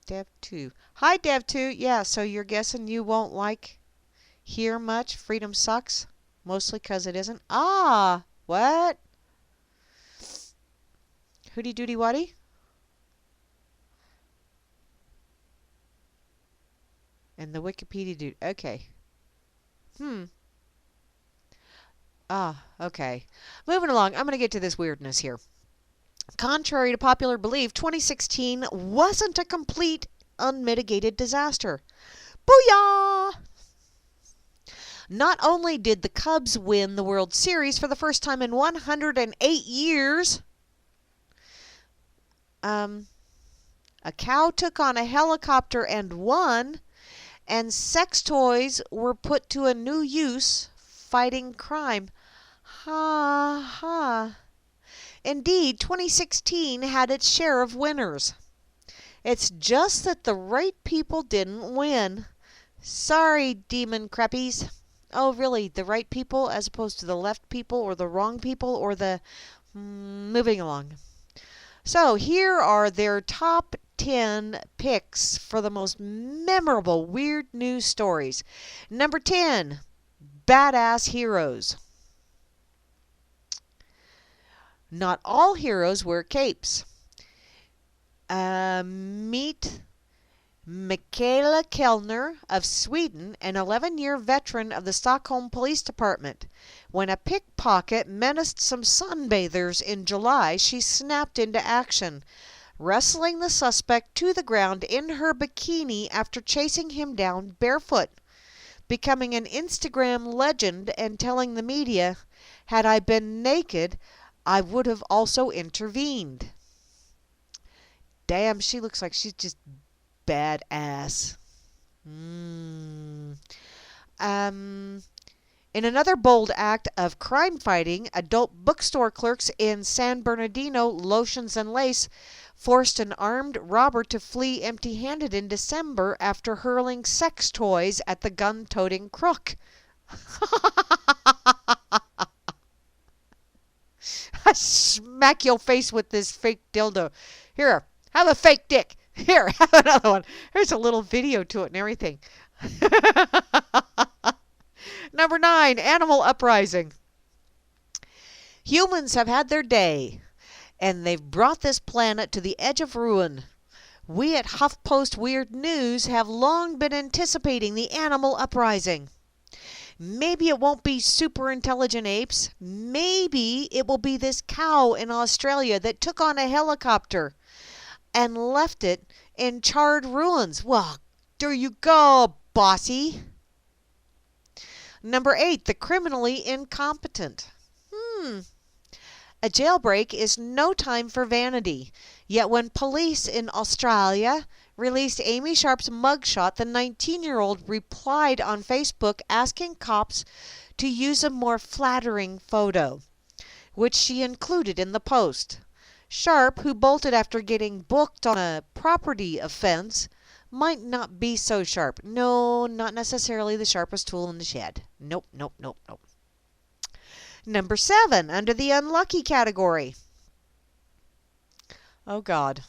Dev 2. Hi, Dev 2. Yeah, so you're guessing you won't hear much? Freedom sucks? Mostly because it isn't? Ah, what? Hooty doody waddy? And the Wikipedia dude. Okay. Okay. Moving along. I'm going to get to this weirdness here. Contrary to popular belief, 2016 wasn't a complete, unmitigated disaster. Booyah! Not only did the Cubs win the World Series for the first time in 108 years, a cow took on a helicopter and won, and sex toys were put to a new use fighting crime. Ha ha. Indeed, 2016 had its share of winners. It's just that the right people didn't win. Sorry, demon creppies. Oh, really? The right people as opposed to the left people or the wrong people or the... moving along. So here are their top 10 picks for the most memorable weird news stories. Number 10, badass heroes. Not all heroes wear capes. Meet Michaela Kellner of Sweden, an 11-year veteran of the Stockholm Police Department. When a pickpocket menaced some sunbathers in July, she snapped into action, wrestling the suspect to the ground in her bikini after chasing him down barefoot, becoming an Instagram legend and telling the media, "Had I been naked, I would have also intervened." Damn, she looks like she's just badass. In another bold act of crime fighting, adult bookstore clerks in San Bernardino, Lotions and Lace, forced an armed robber to flee empty-handed in December after hurling sex toys at the gun-toting crook. I smack your face with this fake dildo. Here, have a fake dick. Here, have another one. There's a little video to it and everything. Number 9, animal uprising. Humans have had their day, and they've brought this planet to the edge of ruin. We at HuffPost Weird News have long been anticipating the animal uprising. Maybe it won't be super intelligent apes. Maybe it will be this cow in Australia that took on a helicopter and left it in charred ruins. Well, there you go, bossy. Number 8, the criminally incompetent. A jailbreak is no time for vanity. Yet when police in Australia released Amy Sharp's mugshot, the 19-year-old replied on Facebook asking cops to use a more flattering photo, which she included in the post. Sharp, who bolted after getting booked on a property offense, might not be so sharp. No, not necessarily the sharpest tool in the shed. Nope, nope, nope, nope. Number 7, under the unlucky category. Oh, God.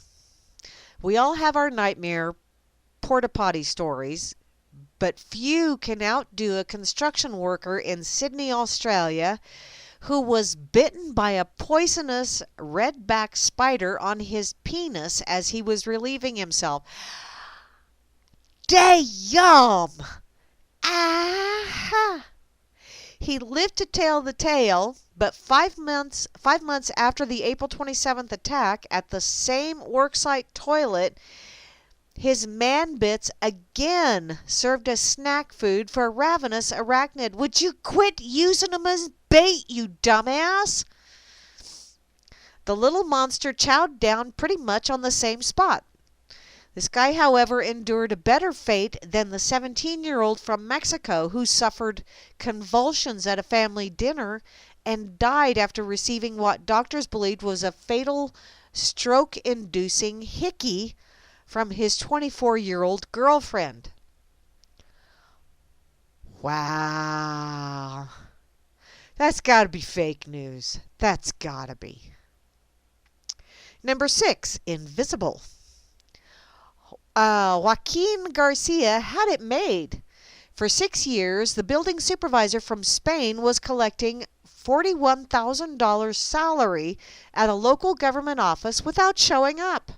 We all have our nightmare porta potty stories, but few can outdo a construction worker in Sydney, Australia, who was bitten by a poisonous redback spider on his penis as he was relieving himself. Damn! Aha! He lived to tell the tale, but 5 months after the April 27th attack at the same worksite toilet, his man bits again served as snack food for a ravenous arachnid. Would you quit using them as bait, you dumbass? The little monster chowed down pretty much on the same spot. This guy, however, endured a better fate than the 17-year-old from Mexico who suffered convulsions at a family dinner and died after receiving what doctors believed was a fatal stroke-inducing hickey from his 24-year-old girlfriend. Wow. That's got to be fake news. That's got to be. Number 6, invisible. Joaquin Garcia had it made. For 6 years, the building supervisor from Spain was collecting $41,000 salary at a local government office without showing up.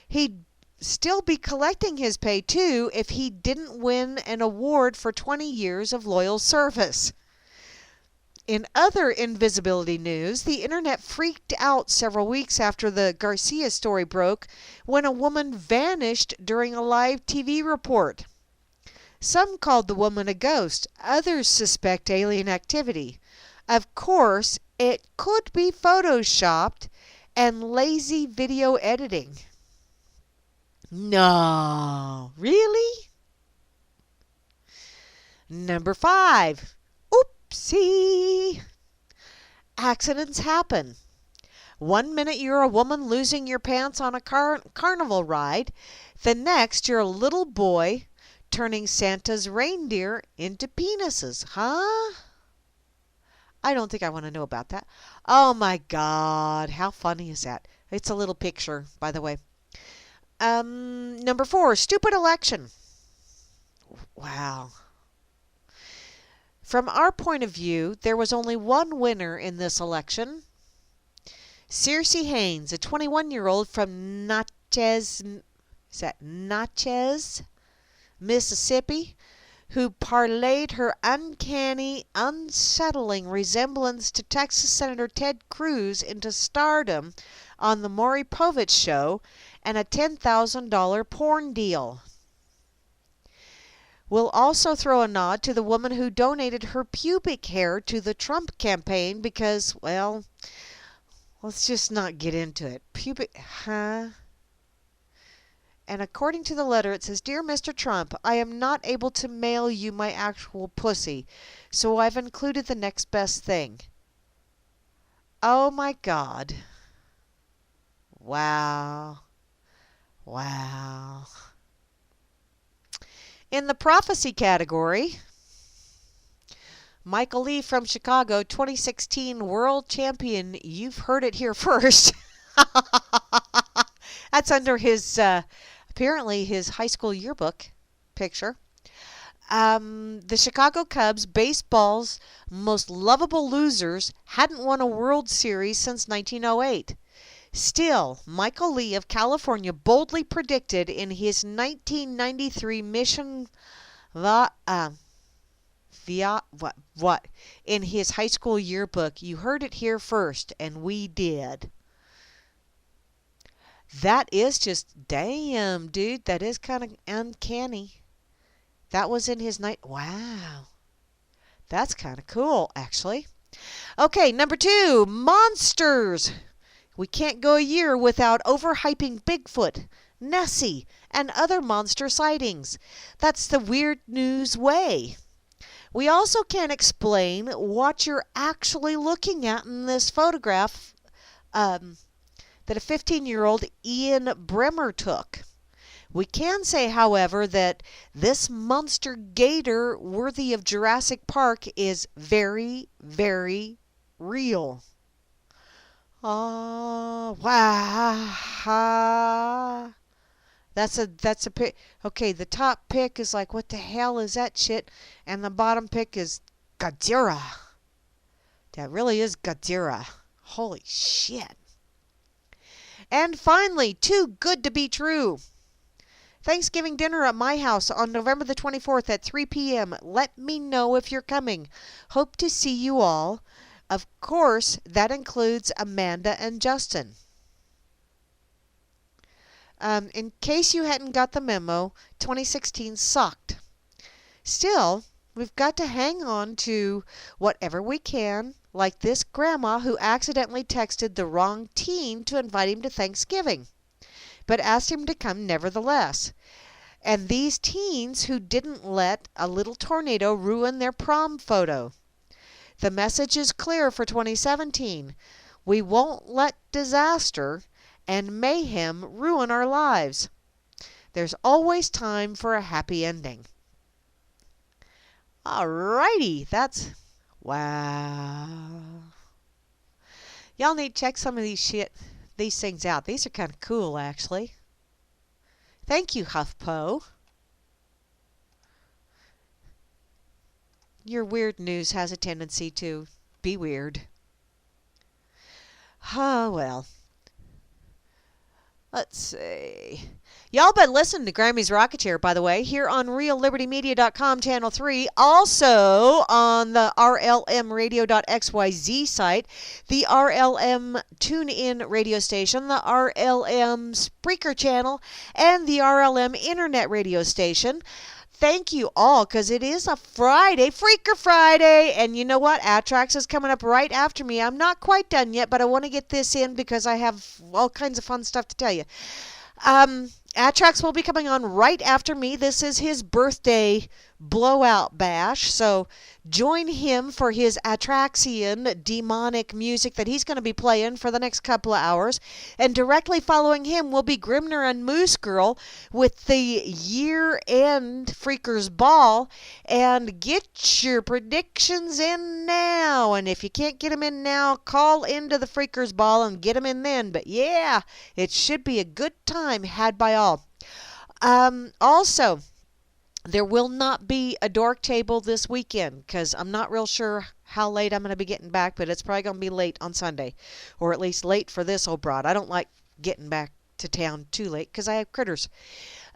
He still be collecting his pay too if he didn't win an award for 20 years of loyal service. In other invisibility news, the internet freaked out several weeks after the Garcia story broke when a woman vanished during a live TV report. Some called the woman a ghost, others suspect alien activity. Of course, it could be photoshopped and lazy video editing. No, really? Number 5. Oopsie. Accidents happen. One minute you're a woman losing your pants on a carnival ride. The next you're a little boy turning Santa's reindeer into penises. Huh? I don't think I want to know about that. Oh my God. How funny is that? It's a little picture, by the way. Number 4, stupid election. Wow. From our point of view, there was only one winner in this election. Circe Haynes, a 21-year-old from Natchez, Mississippi, who parlayed her uncanny, unsettling resemblance to Texas Senator Ted Cruz into stardom on the Maury Povich Show and a $10,000 porn deal. We'll also throw a nod to the woman who donated her pubic hair to the Trump campaign because, well, let's just not get into it. And according to the letter, it says, "Dear Mr. Trump, I am not able to mail you my actual pussy, so I've included the next best thing." Oh my God. Wow. Wow. In the prophecy category, Michael Lee from Chicago, 2016 world champion. You've heard it here first. That's under his, apparently his high school yearbook picture. The Chicago Cubs, baseball's most lovable losers, hadn't won a World Series since 1908. Still, Michael Lee of California boldly predicted in his 1993 mission in his high school yearbook. You heard it here first, and we did. That is just, damn, dude, that is kind of uncanny. That was in his night. Wow. That's kind of cool, actually. Okay, number 2, monsters. We can't go a year without overhyping Bigfoot, Nessie, and other monster sightings. That's the weird news way. We also can't explain what you're actually looking at in this photograph that a 15-year-old Ian Bremer took. We can say, however, that this monster gator worthy of Jurassic Park is very, very real. Oh, wow. That's a pic. Okay, the top pic is like, what the hell is that shit? And the bottom pic is Godzilla. That really is Godzilla. Holy shit. And finally, too good to be true. Thanksgiving dinner at my house on November the 24th at 3 p.m. Let me know if you're coming. Hope to see you all. Of course, that includes Amanda and Justin. In case you hadn't got the memo, 2016 sucked. Still, we've got to hang on to whatever we can, like this grandma who accidentally texted the wrong teen to invite him to Thanksgiving, but asked him to come nevertheless. And these teens who didn't let a little tornado ruin their prom photo. The message is clear for 2017. We won't let disaster and mayhem ruin our lives. There's always time for a happy ending. Alrighty, that's... wow. Y'all need to check some of these things out. These are kind of cool, actually. Thank you, HuffPo. Your weird news has a tendency to be weird. Oh, well. Let's see. Y'all been listening to Grammy's Rocketeer, by the way, here on RealLibertyMedia.com, Channel 3. Also on the RLMRadio.xyz site, the RLM TuneIn radio station, the RLM Spreaker channel, and the RLM Internet radio station. Thank you all, because it is a Friday, Freaker Friday, and you know what? Atrax is coming up right after me. I'm not quite done yet, but I want to get this in because I have all kinds of fun stuff to tell you. Atrax will be coming on right after me. This is his birthday blowout bash, so join him for his Atraxian demonic music that he's going to be playing for the next couple of hours. And directly following him will be Grimner and Moose Girl with the year-end Freakers Ball. And get your predictions in now. And if you can't get them in now, call into the Freakers Ball and get them in then. But yeah, it should be a good time had by all. Also, there will not be a dork table this weekend because I'm not real sure how late I'm going to be getting back, but it's probably going to be late on Sunday, or at least late for this old broad. I don't like getting back to town too late because I have critters.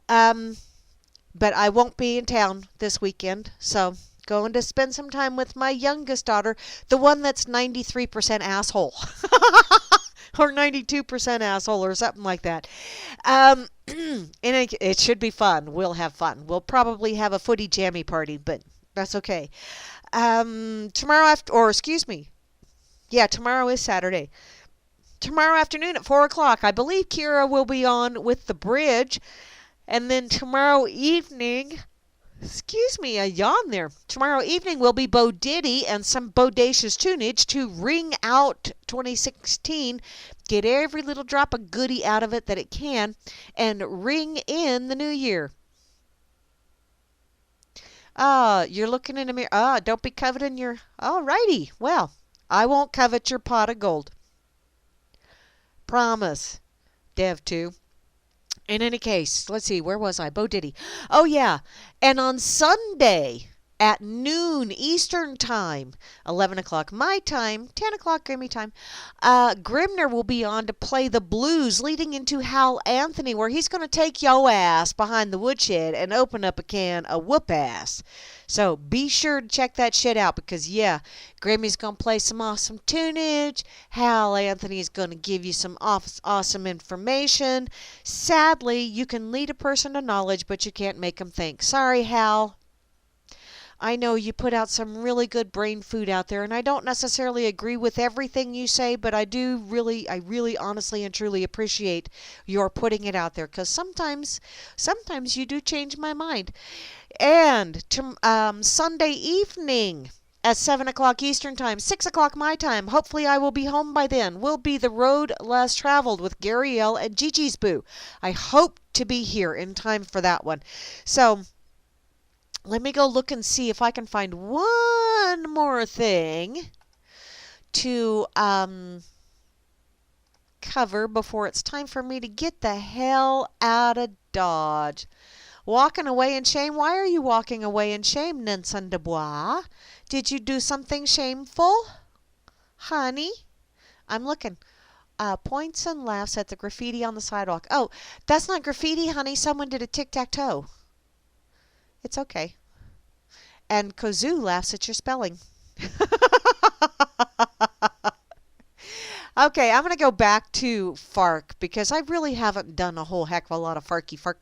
But I won't be in town this weekend, so going to spend some time with my youngest daughter, the one that's 93% asshole. Or 92% asshole or something like that. And it should be fun. We'll have fun. We'll probably have a footy jammy party, but that's okay. Tomorrow is Saturday. Tomorrow afternoon at 4 o'clock, I believe Kira will be on with The Bridge. And then tomorrow evening, a yawn there. Tomorrow evening will be Bo Diddy and some bodacious tunage to ring out 2016, get every little drop of goody out of it that it can, and ring in the new year. You're looking in a mirror. Don't be coveting your... Alrighty. Well, I won't covet your pot of gold. Promise. Dev 2. In any case, let's see, where was I? Bo Diddy. Oh, yeah. And on Sunday at noon Eastern Time, 11 o'clock my time, 10 o'clock Grammy time, Grimner will be on to play the blues leading into Hal Anthony, where he's going to take yo ass behind the woodshed and open up a can of whoop ass. So be sure to check that shit out because, yeah, Grammy's going to play some awesome tunage. Hal Anthony's going to give you some awesome information. Sadly, you can lead a person to knowledge, but you can't make them think. Sorry, Hal. I know you put out some really good brain food out there, and I don't necessarily agree with everything you say, but I really honestly and truly appreciate your putting it out there, because sometimes you do change my mind. And Sunday evening at 7 o'clock Eastern Time, 6 o'clock my time, hopefully I will be home by then, will be The Road Less Traveled with Gary L. and Gigi's Boo. I hope to be here in time for that one. So let me go look and see if I can find one more thing to cover before it's time for me to get the hell out of Dodge. Walking away in shame? Why are you walking away in shame, Nelson Dubois? Did you do something shameful? Honey? I'm looking. Points and laughs at the graffiti on the sidewalk. Oh, that's not graffiti, honey. Someone did a tic-tac-toe. It's okay. And Kazoo laughs at your spelling. Okay, I'm going to go back to FARC because I really haven't done a whole heck of a lot of farky fark.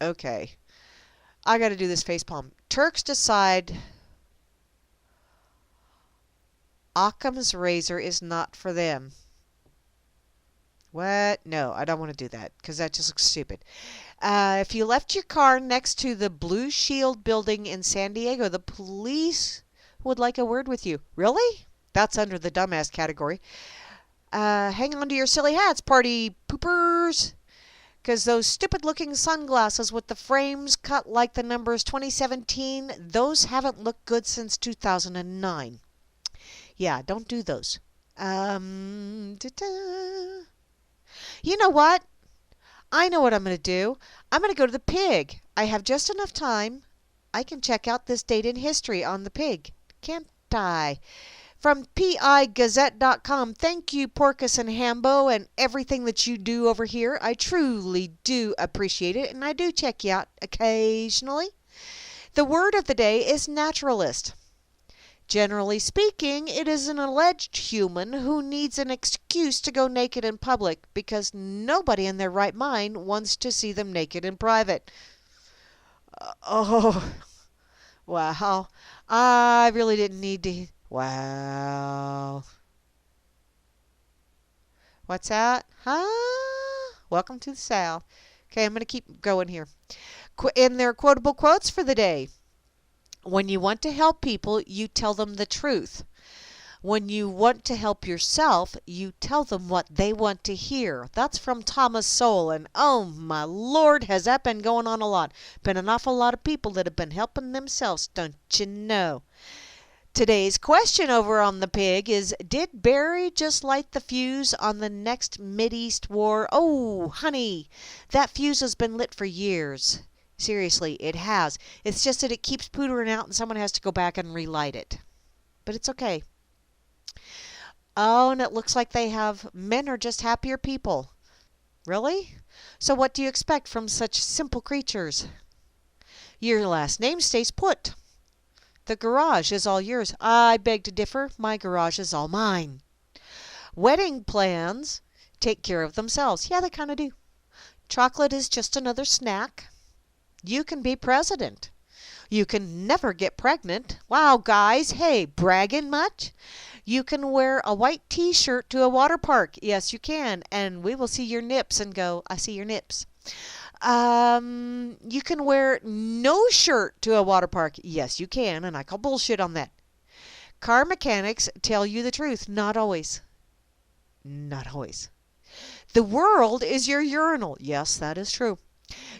Okay. I got to do this facepalm. Turks decide Occam's razor is not for them. What? No, I don't want to do that because that just looks stupid. If you left your car next to the Blue Shield building in San Diego, the police would like a word with you. Really? That's under the dumbass category. Hang on to your silly hats, party poopers. Because those stupid-looking sunglasses with the frames cut like the numbers 2017, those haven't looked good since 2009. Yeah, don't do those. You know what? I know what I'm going to do. I'm going to go to the pig. I have just enough time. I can check out this date in history on the pig. Can't tie. From pigazette.com, thank you, Porcus and Hambo, and everything that you do over here. I truly do appreciate it, and I do check you out occasionally. The word of the day is naturalist. Generally speaking, it is an alleged human who needs an excuse to go naked in public because nobody in their right mind wants to see them naked in private. Oh, wow. I really didn't need to. Wow. What's that? Huh? Welcome to the South. Okay, I'm going to keep going here. In their quotable quotes for the day. When you want to help people, you tell them the truth. When you want to help yourself, you tell them what they want to hear. That's from Thomas Sowell. And oh my Lord, has that been going on a lot. Been an awful lot of people that have been helping themselves, don't you know? Today's question over on the pig is, did Barry just light the fuse on the next Mideast war? Oh, honey, that fuse has been lit for years. Seriously, it has. It's just that it keeps pootering out and someone has to go back and relight it. But it's okay. Oh, and it looks like men are just happier people. Really? So what do you expect from such simple creatures? Your last name stays put. The garage is all yours. I beg to differ. My garage is all mine. Wedding plans take care of themselves. Yeah, they kind of do. Chocolate is just another snack. You can be president. You can never get pregnant. Wow, guys, hey, bragging much? You can wear a white t-shirt to a water park. Yes, you can. And we will see your nips and go, I see your nips. You can wear no shirt to a water park. Yes, you can. And I call bullshit on that. Car mechanics tell you the truth. Not always. Not always. The world is your urinal. Yes, that is true.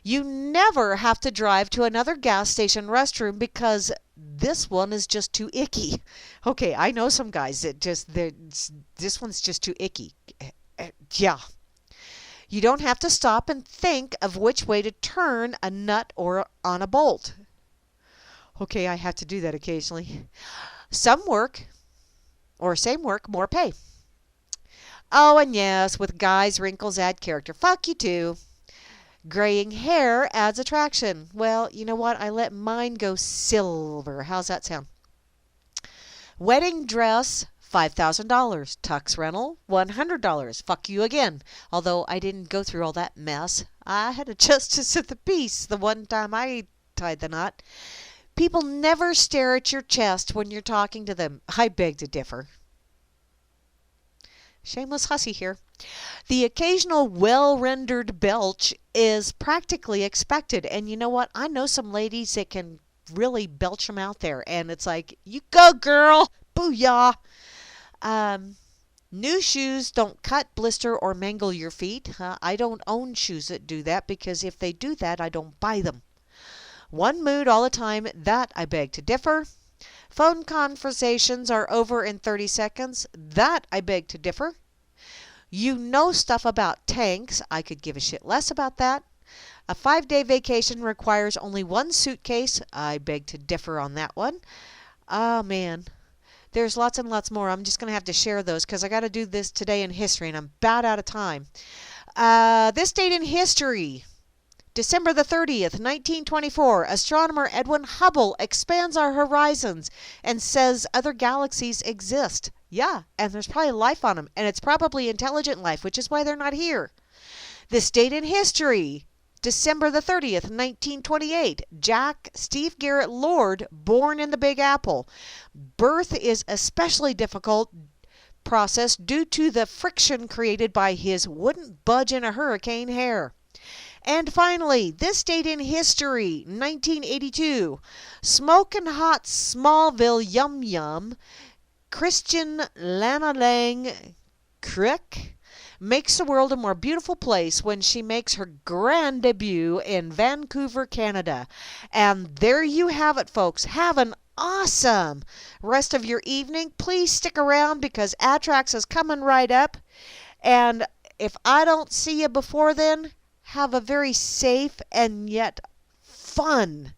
You never have to drive to another gas station restroom because this one is just too icky. Okay, I know some guys that this one's just too icky. Yeah. You don't have to stop and think of which way to turn a nut or on a bolt. Okay, I have to do that occasionally. Some work, or same work, more pay. Oh, and yes, with guys, wrinkles add character. Fuck you too. Graying hair adds attraction. Well, you know what? I let mine go silver. How's that sound? Wedding dress, $5,000. Tux rental, $100. Fuck you again. Although I didn't go through all that mess. I had a justice of the peace the one time I tied the knot. People never stare at your chest when you're talking to them. I beg to differ. Shameless hussy here. The occasional well-rendered belch is practically expected. And you know what? I know some ladies that can really belch them out there. And it's like, you go, girl. Booyah. New shoes don't cut, blister, or mangle your feet. I don't own shoes that do that because if they do that, I don't buy them. One mood all the time. That I beg to differ. Phone conversations are over in 30 seconds. That I beg to differ. You know stuff about tanks. I could give a shit less about that. A 5-day vacation requires only one suitcase. I beg to differ on that one. Oh, man. There's lots and lots more. I'm just going to have to share those because I got to do this today in history, and I'm about out of time. This date in history. December the 30th, 1924, astronomer Edwin Hubble expands our horizons and says other galaxies exist. Yeah, and there's probably life on them, and it's probably intelligent life, which is why they're not here. This date in history, December the 30th, 1928, Jack Steve Garrett Lord, born in the Big Apple. Birth is especially difficult process due to the friction created by his wouldn't budge in a hurricane hair. And finally, this date in history, 1982, smoking hot Smallville yum yum, Christian Lana Lang Crick makes the world a more beautiful place when she makes her grand debut in Vancouver, Canada. And there you have it, folks. Have an awesome rest of your evening. Please stick around because Atrax is coming right up. And if I don't see you before then, have a very safe and yet fun